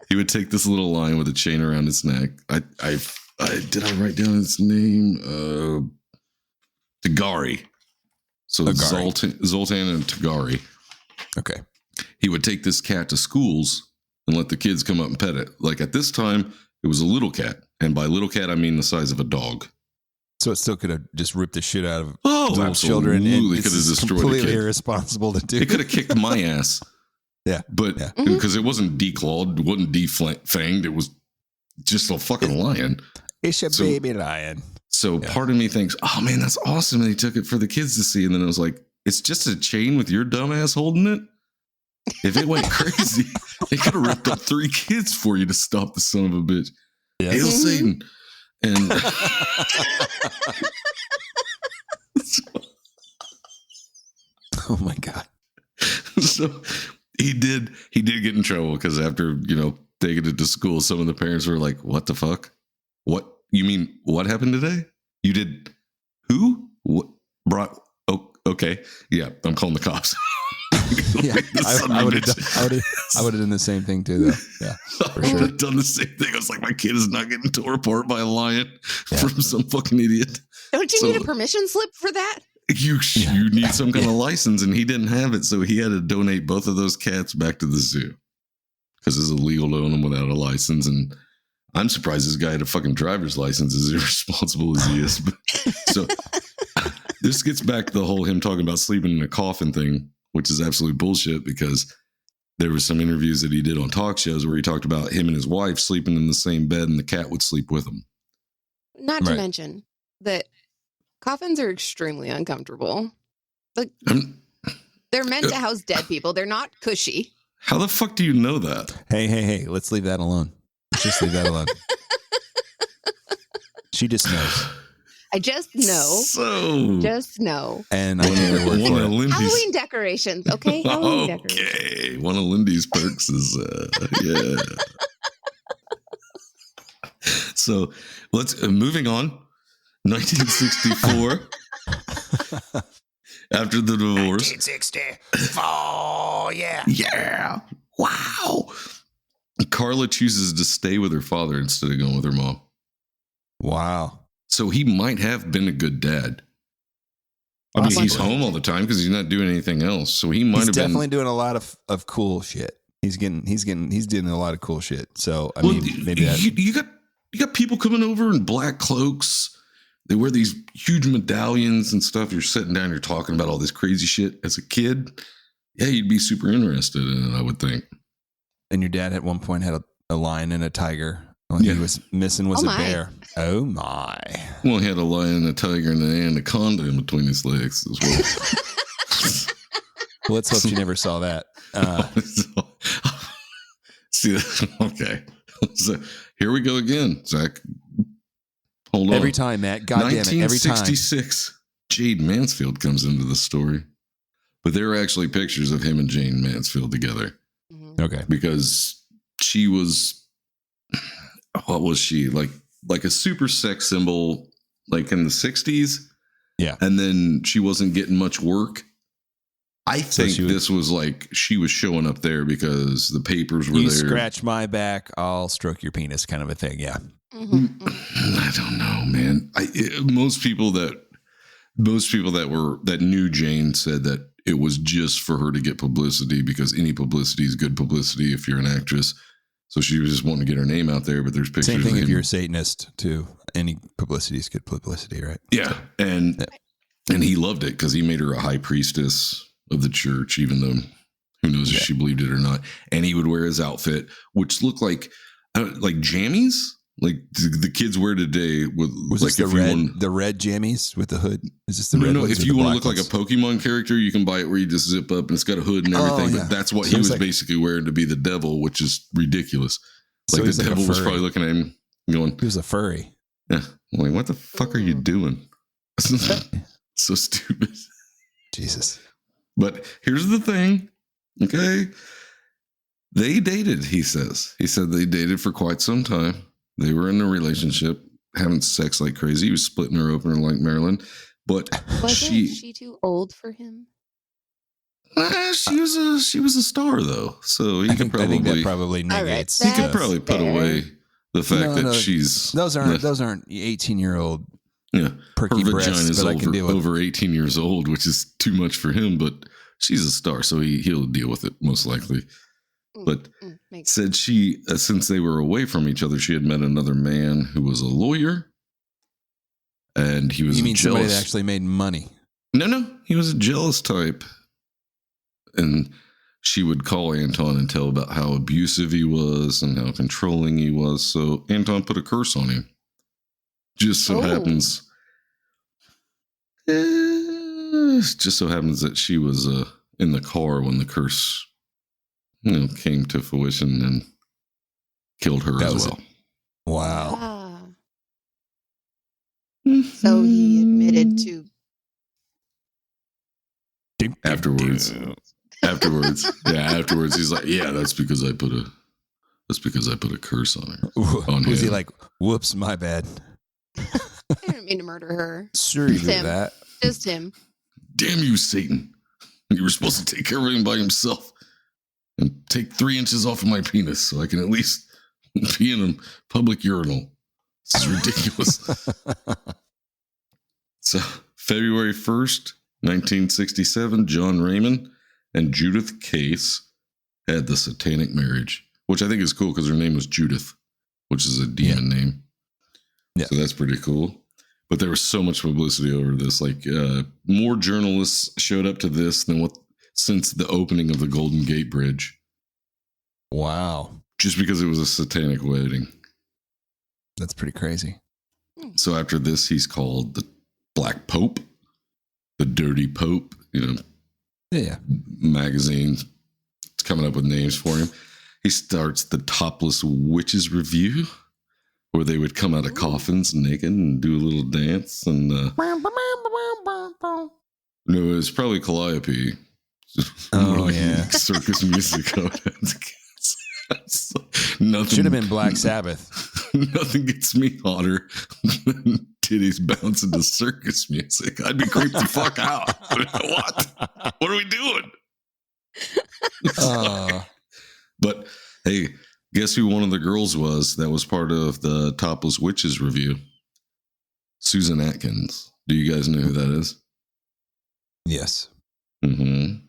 He would take this little lion with a chain around its neck. Did I write down his name? Tagari. So Zoltan and Tagari. Okay. He would take this cat to schools and let the kids come up and pet it. Like at this time, it was a little cat. And by little cat, I mean the size of a dog. So it still could have just ripped the shit out of little absolutely. Children. And it could have destroyed completely a kid. Irresponsible to do. It could have kicked my ass. Yeah. But because it wasn't declawed, it wasn't defanged, it was just a fucking lion. It's a baby lion. So part of me thinks, oh man, that's awesome that he took it for the kids to see. And then I was like, it's just a chain with your dumb ass holding it. If it went crazy, they could have ripped up 3 kids for you to stop the son of a bitch. Yeah. Hail Satan. And oh my God. So he did get in trouble because after, taking it to school, some of the parents were like, what the fuck? What? You mean what happened today? You did who? What brought? Oh, okay. Yeah, I'm calling the cops. Yeah, I would have done the same thing too, though. Yeah, for I sure. would have done the same thing. I was like, my kid is not getting torn apart by a lion from some fucking idiot. Don't you need a permission slip for that? You need some kind of license, and he didn't have it, so he had to donate both of those cats back to the zoo because it's illegal to own them without a license. And I'm surprised this guy had a fucking driver's license, as irresponsible as he is. But, so this gets back to the whole him talking about sleeping in a coffin thing, which is absolute bullshit because there were some interviews that he did on talk shows where he talked about him and his wife sleeping in the same bed and the cat would sleep with him. Not to mention that coffins are extremely uncomfortable. Like, they're meant to house dead people. They're not cushy. How the fuck do you know that? Hey, let's leave that alone. Let's just leave that alone. She just knows. I just know. Just know. And I need her word for it. Halloween decorations, okay? Halloween decorations. Okay. One of Lindy's perks is, yeah. So let's, moving on. 1964. After the divorce. 1964, yeah. Yeah. Wow. Carla chooses to stay with her father instead of going with her mom. Wow. So he might have been a good dad. I mean, he's home all the time because he's not doing anything else. So he might have been definitely doing a lot of cool shit. He's doing a lot of cool shit. So I mean, maybe you got people coming over in black cloaks. They wear these huge medallions and stuff. You're sitting down, you're talking about all this crazy shit as a kid. Yeah, you'd be super interested in it, I would think. And your dad at one point had a lion and a tiger. All he was missing was a bear. Oh my! Well, he had a lion, a tiger, and an anaconda in between his legs as well. Well, let's hope you never saw that. See, okay. So here we go again, Zach. Hold on. Every time, Matt. God damn it! Every time. 1966, Jade Mansfield comes into the story, but there are actually pictures of him and Jane Mansfield together. Okay, because she was. What was she like a super sex symbol like in the 60s? Yeah. And then she wasn't getting much work. I think this was like she was showing up there because the papers were there. You scratch my back, I'll stroke your penis kind of a thing. Yeah. I don't know, man. Most people that knew Jane said that it was just for her to get publicity because any publicity is good publicity if you're an actress. So she was just wanting to get her name out there, but there's pictures. Same thing of if you're a Satanist too. Any publicity is good publicity, right? Yeah, and he loved it because he made her a high priestess of the church, even though who knows if she believed it or not. And he would wear his outfit, which looked like jammies, like the kids wear today. Was like the red jammies with the hood? Is this the red? No. If you want to look like a Pokemon character, you can buy it where you just zip up and it's got a hood and everything. But that's what he was basically wearing to be the devil, which is ridiculous. Like the devil was probably looking at him going, he was a furry. Yeah. I'm like, what the fuck are you doing? So stupid. Jesus. But here's the thing. Okay. They dated, he says. He said they dated for quite some time. They were in a relationship, having sex like crazy. He was splitting her open like Marilyn. But wasn't she too old for him? She was a star though. So I think that probably negates. He could probably put away the fact that she's those aren't 18-year-old her perky vagina is breasts, over 18 years old, which is too much for him, but she's a star, so he'll deal with it most likely. But said she, since they were away from each other, she had met another man who was a lawyer, and he was somebody that actually made money? No, he was a jealous type, and she would call Anton and tell about how abusive he was and how controlling he was. So Anton put a curse on him. Just so happens that she was in the car when the curse came to fruition and killed her as well. Wow. So he admitted to afterwards. Afterwards, he's like, yeah, that's because I put a curse on her. Was he like, whoops, my bad? I didn't mean to murder her. Sure you did that. Just him. Damn you, Satan. You were supposed to take care of him by himself and take 3 inches off of my penis so I can at least pee in a public urinal. This is ridiculous. So, February 1st, 1967, John Raymond and Judith Case had the satanic marriage, which I think is cool because her name was Judith, which is a demon name. Yeah. So that's pretty cool. But there was so much publicity over this. Like more journalists showed up to this than since the opening of the Golden Gate Bridge. Wow. Just because it was a satanic wedding. That's pretty crazy. So after this, he's called the Black Pope, the Dirty Pope, Yeah. Magazines. It's coming up with names for him. He starts the Topless Witches Review, where they would come out of coffins naked and do a little dance. And no, it was probably Calliope. Oh, yeah. Circus music. Nothing should have been Black Sabbath. Nothing gets me hotter than titties bouncing to circus music. I'd be creeped the fuck out. What are we doing? But hey, Guess who one of the girls was that was part of the Topless Witches review? Susan Atkins. Do you guys know who that is? Yes. Mm-hmm.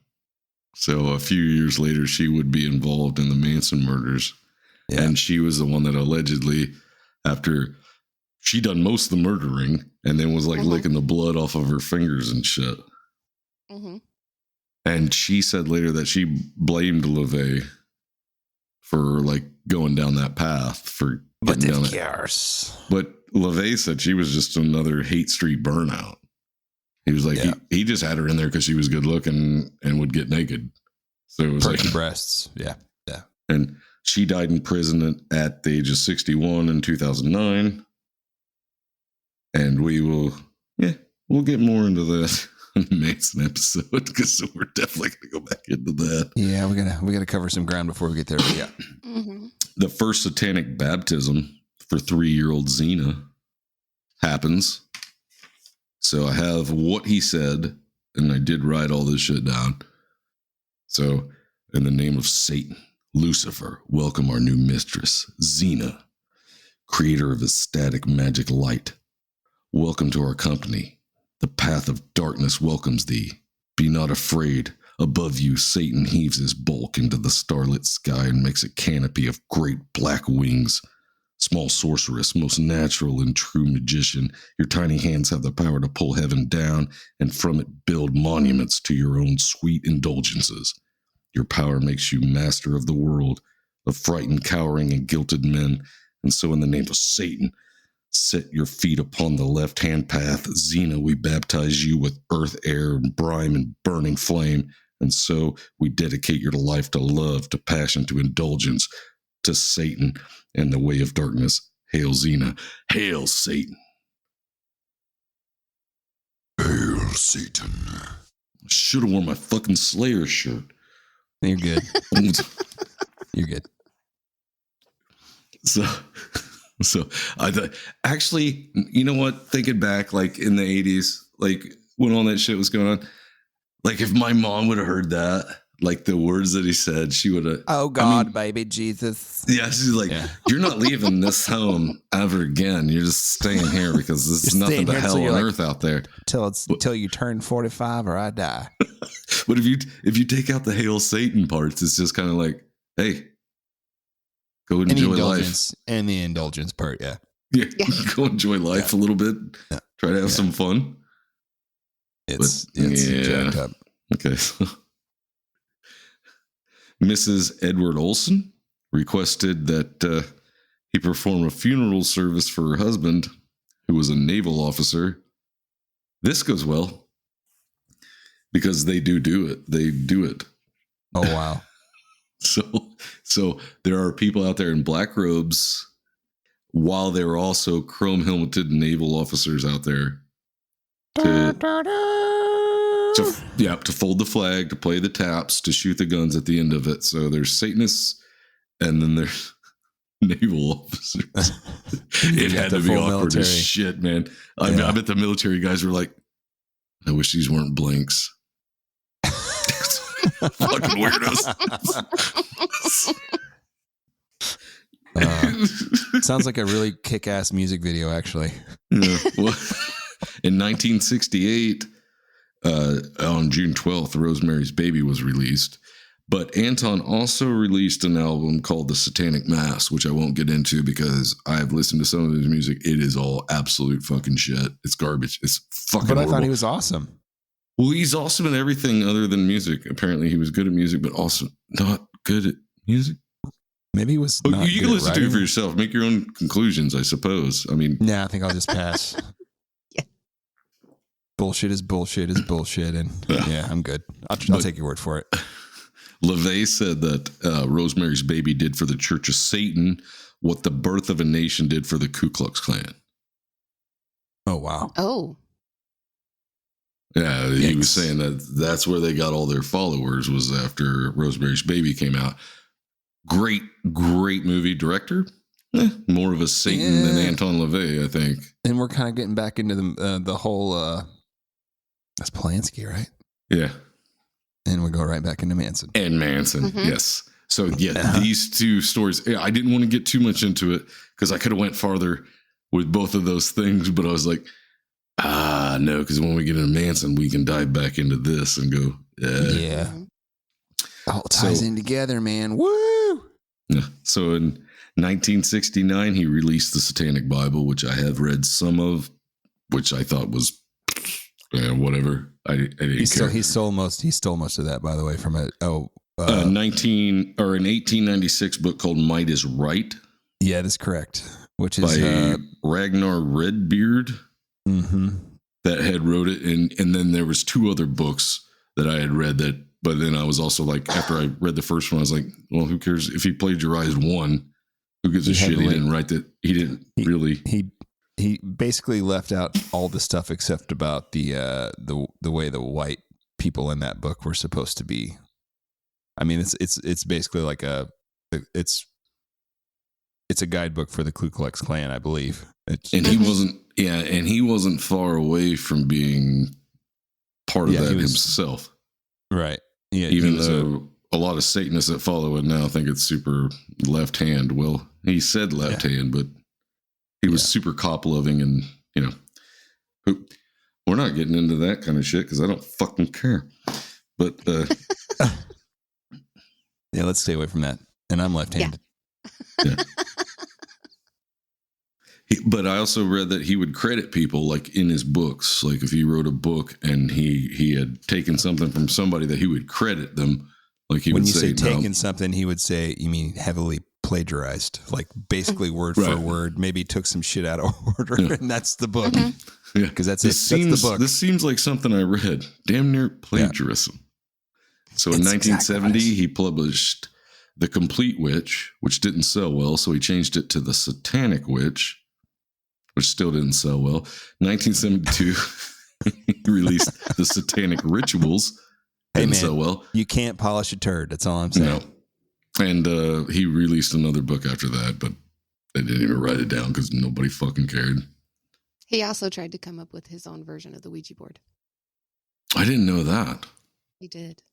So a few years later, she would be involved in the Manson murders. Yeah. And she was the one that allegedly, after she done most of the murdering, and then was like licking the blood off of her fingers and shit. Mm-hmm. And she said later that she blamed LaVey for like going down that path for getting down it. But LaVey said she was just another Hate Street burnout. He was like, he just had her in there because she was good looking and would get naked. So it was like breasts. Yeah. Yeah. And she died in prison at the age of 61 in 2009. And we'll get more into that in the Manson episode because we're definitely going to go back into that. Yeah, we gotta cover some ground before we get there. Yeah. Mm-hmm. The first satanic baptism for 3-year-old Xena happens. So I have what he said, and I did write all this shit down. So, in the name of Satan, Lucifer, welcome our new mistress, Xena, creator of ecstatic magic light. Welcome to our company. The path of darkness welcomes thee. Be not afraid. Above you, Satan heaves his bulk into the starlit sky and makes a canopy of great black wings. Small sorceress, most natural and true magician, your tiny hands have the power to pull heaven down and from it build monuments to your own sweet indulgences. Your power makes you master of the world, of frightened, cowering, and guilted men. And so in the name of Satan, set your feet upon the left-hand path. Xena, we baptize you with earth, air, and brine and burning flame. And so we dedicate your life to love, to passion, to indulgence, to Satan and the way of darkness. Hail Xena. Hail Satan. Hail Satan. I should have worn my fucking Slayer shirt. You're good. You're good. So I thought, actually, you know what? Thinking back, like in the 80s, like when all that shit was going on, like if my mom would have heard that, like the words that he said, she would have. Oh God, baby Jesus. Yeah, she's like, you're not leaving this home ever again. You're just staying here because there's nothing but hell on earth out there. Till you turn 45 or I die. But if you take out the Hail Satan parts, it's just kind of like, hey, go enjoy life. And the indulgence part, yeah. Yeah, go enjoy life a little bit. Yeah. Try to have some fun. It's jacked up. Okay, so Mrs. Edward Olson requested that he perform a funeral service for her husband, who was a naval officer. This goes well because they do it. They do it. Oh, wow. So there are people out there in black robes, while there are also chrome helmeted naval officers out there to fold the flag, to play the taps, to shoot the guns at the end of it. So there's Satanists, and then there's naval officers. It had to be awkward as shit, man. I bet the military guys were like, I wish these weren't blanks. Fucking weirdos. Sounds like a really kick-ass music video, actually. Yeah, well, in 1968, on June 12th, Rosemary's Baby was released. But Anton also released an album called The Satanic Mass, which I won't get into because I've listened to some of his music. It is all absolute fucking shit. It's garbage. It's fucking horrible. But I thought he was awesome. Well, he's awesome in everything other than music. Apparently, he was good at music, but also not good at music. Maybe he was. Not you can listen to it for yourself. Make your own conclusions, I suppose. I mean, I think I'll just pass. Yeah. Bullshit is bullshit is bullshit, and I'm good. I'll take your word for it. LaVey said that Rosemary's Baby did for the Church of Satan what the Birth of a Nation did for the Ku Klux Klan. Oh wow! Oh. Yeah, he was saying that's where they got all their followers was after Rosemary's Baby came out. Great movie director. More of a Satan than Anton LaVey, I think. And we're kind of getting back into the whole. That's Polanski, right? Yeah. And we go right back into Manson. And Manson, yes. So yeah, these two stories. I didn't want to get too much into it because I could have went farther with both of those things, but I was like, no, because when we get into Manson, we can dive back into this and go, yeah. All ties in together, man. Woo! Yeah. So in 1969, he released the Satanic Bible, which I have read some of, which I thought was whatever. I didn't care. He stole most of that, by the way, from an 1896 book called Might is Right. Yeah, that's correct. Which is by Ragnar Redbeard. Mm-hmm. That had wrote it, and then there was two other books that I had read that, but then I was also like, after I read the first one, I was like, well, who cares if he plagiarized one? Who gives a shit? He didn't write that. He didn't really. He basically left out all the stuff except about the way the white people in that book were supposed to be. I mean, it's basically like it's a guidebook for the Ku Klux Klan, I believe. He wasn't far away from being part of that himself. Right. Yeah. Even though a lot of Satanists that follow it now think it's super left hand. Well, he said left hand, but he was super cop loving, and we're not getting into that kind of shit because I don't fucking care. But yeah, let's stay away from that. And I'm left-handed. Yeah. But I also read that he would credit people like in his books. Like if he wrote a book and he had taken something from somebody, that he would credit them. Like he when would you say taken something, he would say, you mean heavily plagiarized, like basically word for word. Maybe he took some shit out of order, and that's the book. Yeah, because that's the book. This seems like something I read. Damn near plagiarism. Yeah. So in 1970, he published The Complete Witch, which didn't sell well, so he changed it to The Satanic Witch, which still didn't sell well. 1972, he released The Satanic Rituals. Didn't sell well. You can't polish a turd. That's all I'm saying. No. And he released another book after that, but they didn't even write it down because nobody fucking cared. He also tried to come up with his own version of the Ouija board. I didn't know that. He did.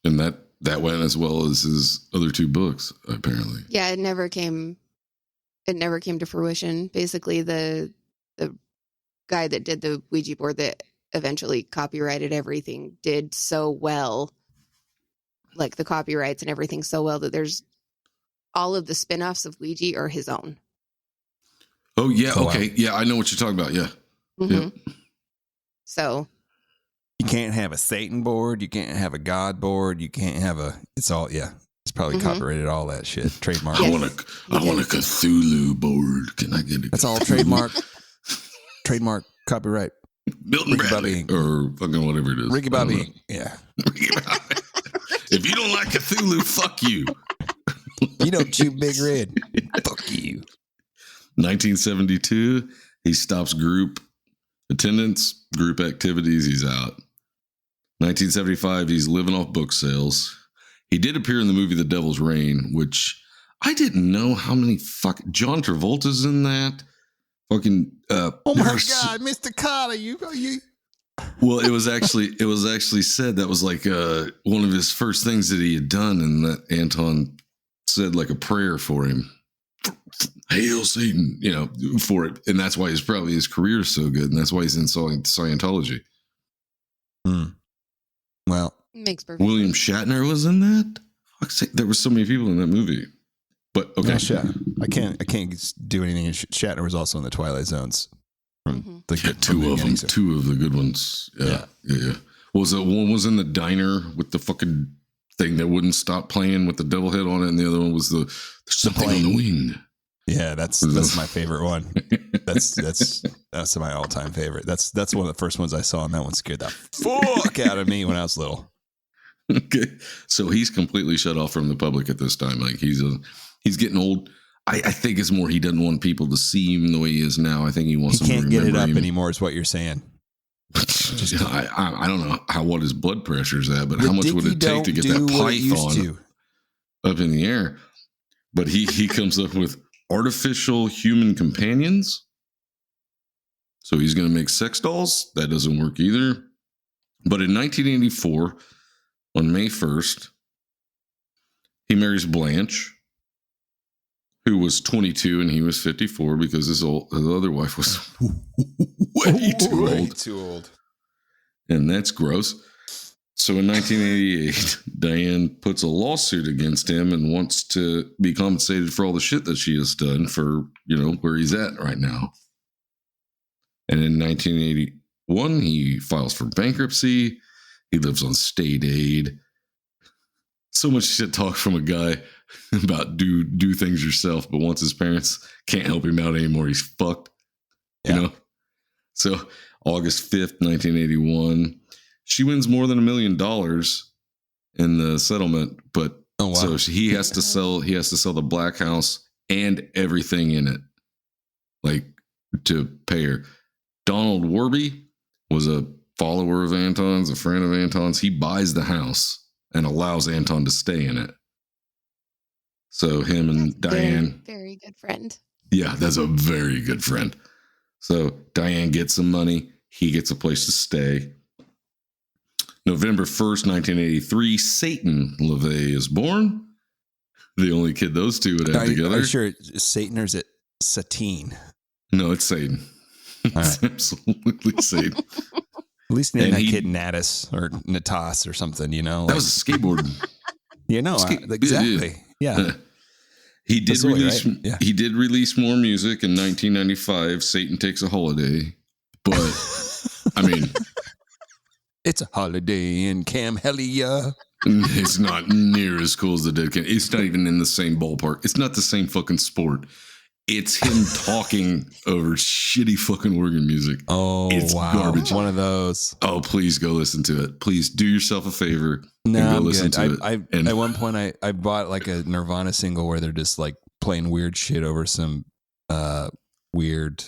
And that went as well as his other two books, apparently. Yeah, it never came to fruition. Basically, the guy that did the Ouija board that eventually copyrighted everything did so well, like the copyrights and everything so well, that there's all of the spin-offs of Ouija are his own. Oh, yeah. Okay. Wow. Yeah, I know what you're talking about. Yeah. Mm-hmm. Yep. So you can't have a Satan board. You can't have a God board. You can't have it's probably copyrighted, all that shit. Trademark. I want a Cthulhu board. Can I get it? That's all trademark. Trademark, copyright. Milton Bradley or fucking whatever it is. Ricky Bobby. Yeah. If you don't like Cthulhu, fuck you. You don't chew Big Red. Fuck you. 1972, he stops group attendance, group activities. He's out. 1975, he's living off book sales. He did appear in the movie The Devil's Rain, which I didn't know how many John Travolta's in that. Fucking oh my God, Mr. Carter, you Well, it was actually said that was like one of his first things that he had done, and that Anton said like a prayer for him. Hail Satan, for it. And that's why his career is so good, and that's why he's in Scientology. Well, makes perfect William Shatner was in that. Fuck's sake, there were so many people in that movie. But okay, I can't do anything. Shatner was also in the Twilight Zones. Two of the good ones. Yeah. Was it one was in the diner with the fucking thing that wouldn't stop playing with the devil head on it, and the other one was there's something on the wing. Yeah, that's my favorite one. That's my all-time favorite. That's one of the first ones I saw, and that one scared the fuck out of me when I was little. Okay, so he's completely shut off from the public at this time. Like he's getting old. I think it's more he doesn't want people to see him the way he is now. I think he wants. He can't get it up anymore. Is what you're saying? I don't know what his blood pressure's at, but how much would it take to get that python up in the air? But he comes up with artificial human companions. So he's going to make sex dolls. That doesn't work either. But in 1984, on May 1st, He marries Blanche, who was 22 and he was 54 because his other wife was way too old. And that's gross. So in 1988, Diane puts a lawsuit against him and wants to be compensated for all the shit that she has done for, where he's at right now. And in 1981, he files for bankruptcy. He lives on state aid. So much shit talk from a guy about do things yourself, but once his parents can't help him out anymore, he's fucked. So August 5th, 1981, she wins more than $1 million in the settlement, but so he has to sell the black house and everything in it, like, to pay her. Donald Warby was a follower of Anton's, a friend of Anton's. He buys the house and allows Anton to stay in it. So him and Diane. Very good friend. Yeah, that's a very good friend. So Diane gets some money. He gets a place to stay. November 1st, 1983, Satan LaVey is born. The only kid those two would have together. Are you sure it's Satan or is it Satine? No, it's Satan. It's absolutely Satan. At least name that kid Natus or Natas or something, That was a skateboard. Exactly. Yeah. He did Zoe, release. right? Yeah. He did release more music in 1995. Satan Takes a Holiday, but I mean, it's a holiday in Camhelia. It's not near as cool as the Dead Can. It's not even in the same ballpark. It's not the same fucking sport. It's him talking over shitty fucking organ music. Oh, it's garbage. One of those. Oh, please go listen to it. Please do yourself a favor. No, and go I'm listen good. to it. At one point, I bought like a Nirvana single where they're just like playing weird shit over some weird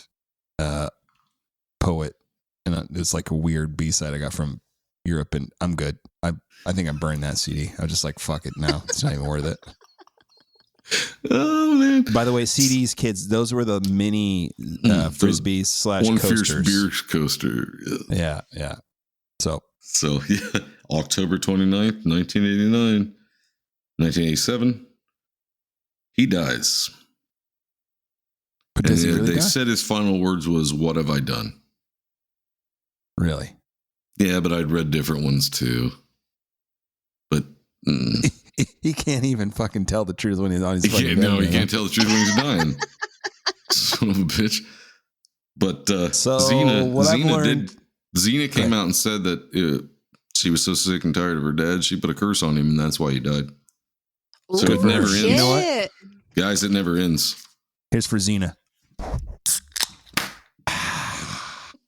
poet, and it's like a weird B-side I got from Europe, and I'm good. I think I burned that CD. I was just like, fuck it, no, it's not even worth it. Oh man! By the way, CDs, kids, those were the mini frisbees / one coasters. Fierce beer coaster. Yeah. So yeah, October 29th, 1989, 1987, he dies. But does and he really they die? said his final words was, "What have I done?" Really? Yeah, but I'd read different ones too. But he can't even fucking tell the truth when he's on his fucking he can't tell the truth when he's dying. Son of a bitch. But Xena came out and said that she was so sick and tired of her dad, she put a curse on him, and that's why he died. So it never ends. You know what? Guys, it never ends. Here's for Xena.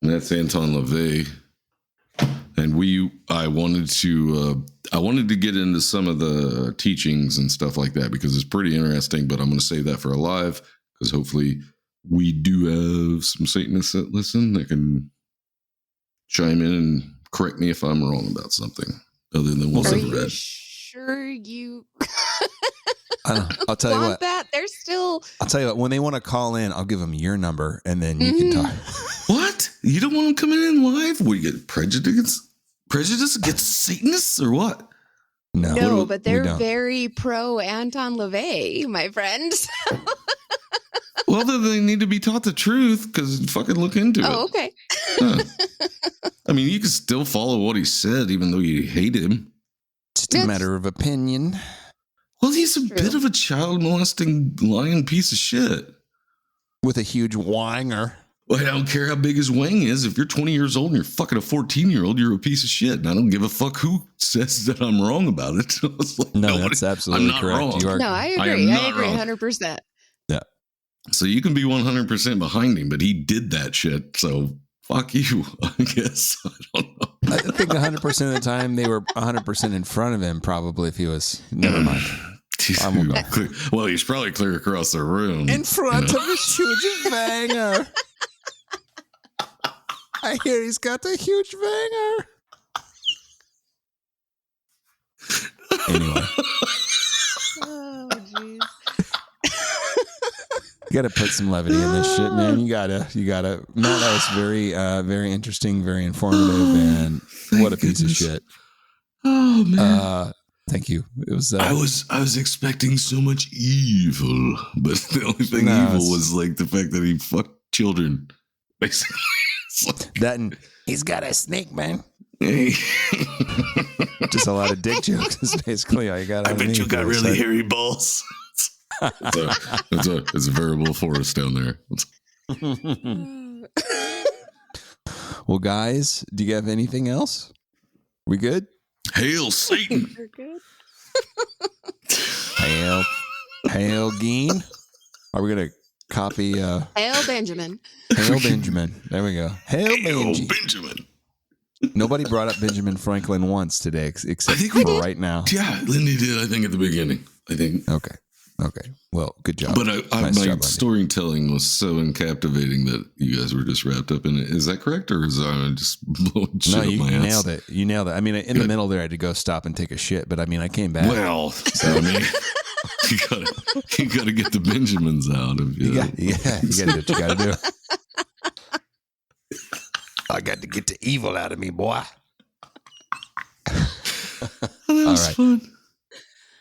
And that's Anton LaVey. And I wanted to get into some of the teachings and stuff like that because it's pretty interesting, but I'm going to save that for a live because hopefully we do have some Satanists that listen that can chime in and correct me if I'm wrong about something other than what I've read. Sure you I'll tell you what. That? They're still. I'll tell you what. When they want to call in, I'll give them your number and then you can talk. What? You don't want them coming in live? We get prejudice against Satanists or what? No, but they're very pro Anton LaVey, my friends. Well, then they need to be taught the truth because fucking look into it. Oh, okay. I mean, you can still follow what he said even though you hate him. It's just a matter of opinion. Well, he's a bit of a child molesting lying piece of shit. With a huge wanger. Well, I don't care how big his wang is. If you're 20 years old and you're fucking a 14-year-old, you're a piece of shit. And I don't give a fuck who says that I'm wrong about it. Like, no, that's absolutely correct. Wrong. You are, no, I agree. I agree 100%. Yeah. So you can be 100% behind him, but he did that shit. So fuck you, I guess. I don't know. I think 100% of the time they were 100% in front of him, probably, if he was. Never mind. Well, he's probably clear across the room. In front of his huge banger. I hear he's got a huge banger. Anyway. Oh, jeez. You gotta put some levity in this shit, man. You gotta. Matt, that was very, very interesting, very informative, and what a piece of shit. Oh man. Thank you. It was. I was expecting so much evil, but the only thing evil was like the fact that he fucked children. Basically, that and he's got a snake, man. Hey. Just a lot of dick jokes is basically all you got. I bet you got really hairy balls. It's a veritable forest down there. Well, guys, do you have anything else? We good? Hail Satan! We're good. Hail Geen. Are we gonna copy? Hail Benjamin. Hail Benjamin. There we go. Hail Benjamin. Nobody brought up Benjamin Franklin once today, except for right now. Yeah, Lindy did. I think at the beginning. Okay. Well, good job. But Nice my job, storytelling was so captivating that you guys were just wrapped up in it. Is that correct, or is I just blowing shit up my ass? Nailed it. You nailed it. I mean, in the middle there, I had to go stop and take a shit, but I mean, I came back. Well, so I mean, you gotta get the Benjamins out of you. You gotta do what you gotta do. I got to get the evil out of me, boy. That was fun.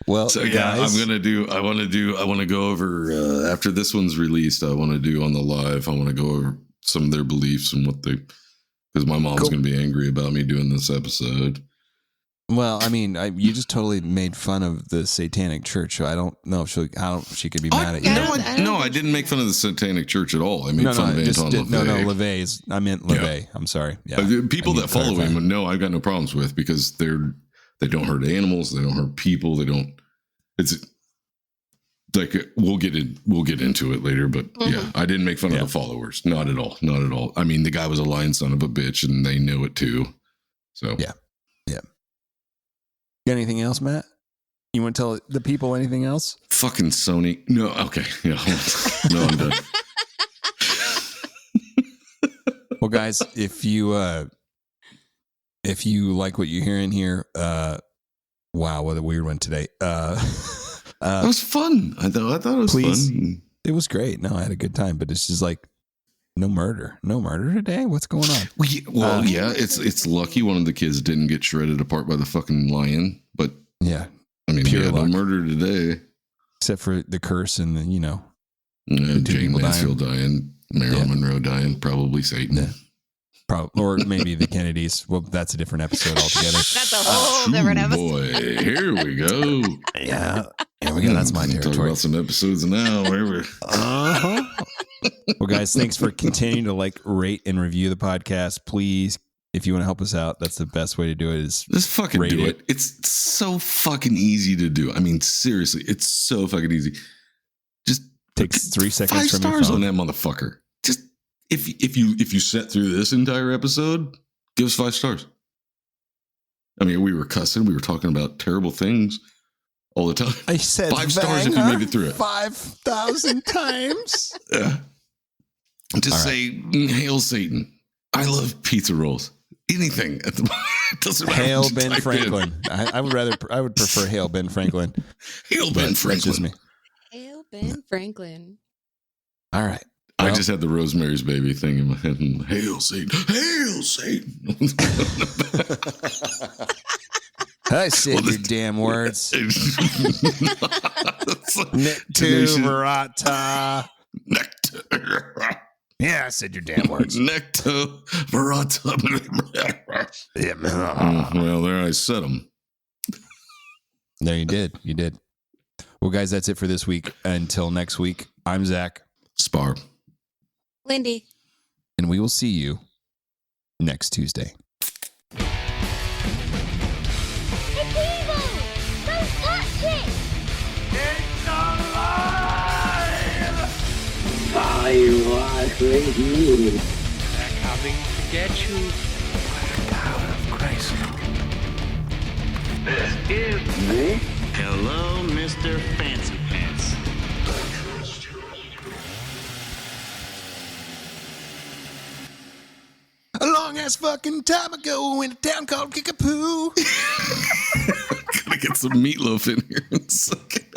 Well, so yeah, guys, I want to go over after this one's released. I want to do on the live. I want to go over some of their beliefs and because my mom's going to be angry about me doing this episode. Well, I mean, you just totally made fun of the Satanic Church. So I don't know if she could be mad at you. I didn't make fun of the Satanic Church at all. I made fun of Anton LaVey. No, LaVey's. I meant LaVey. Yeah. I'm sorry. Yeah. People that follow him, no, I've got no problems with because they don't hurt animals. They don't hurt people. They don't. It's like we'll get into it later. But yeah, I didn't make fun of the followers. Not at all. Not at all. I mean, the guy was a lying son of a bitch, and they knew it too. So yeah. Got anything else, Matt? You want to tell the people anything else? Fucking Sony. No. Okay. Yeah. No, I'm done. Well, guys, if you like what you hear in here, wow, what a weird one today. That was fun. I thought it was fun. It was great. No, I had a good time, but it's just like no murder today. What's going on? Yeah, it's lucky one of the kids didn't get shredded apart by the fucking lion, but yeah, I mean, pure luck. No murder today, except for the curse and the Jane Mansfield dying, Marilyn Monroe dying, probably Satan. Yeah. Or maybe the Kennedys. Well, that's a different episode altogether. That's a whole different episode. Boy, here we go. Yeah, here we go. That's my territory. Talk about some episodes now. Whatever. Well, guys, thanks for continuing to rate and review the podcast. Please, if you want to help us out, that's the best way to do it. Is just fucking do it. It's so fucking easy to do. I mean, seriously, it's so fucking easy. Just takes 3 seconds. 5 stars on that motherfucker. Just if you sat through this entire episode, give us 5 stars. I mean, we were cussing. We were talking about terrible things all the time. I said 5 stars if you made it through it. 5,000 times. Yeah. Just say, hail Satan. I love pizza rolls. Anything at the it doesn't matter. Hail Ben Franklin. I would prefer Hail Ben Franklin. Hail Ben Franklin. Just me. Hail Ben Franklin. All right. I just had the Rosemary's Baby thing in my head. Hail Satan. Hail Satan. I said your damn words. Nectar Verata. Nectar. Yeah, I said your damn words. Nectar Verata. Well, there I said them. No, you did. You did. Well, guys, that's it for this week. Until next week, I'm Zach. Spar. Lindy. And we will see you next Tuesday. It's evil! Don't touch it! It's alive! They're coming to get you. Tower of Christ. This is Hello, Mr. Fancy Pants. A long ass fucking time ago in a town called Kickapoo. Gotta get some meatloaf in here in a second.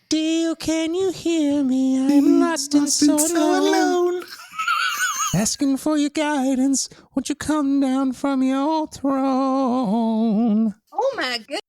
Deal, can you hear me? I'm lost and so alone. Asking for your guidance. Won't you come down from your throne? Oh my goodness.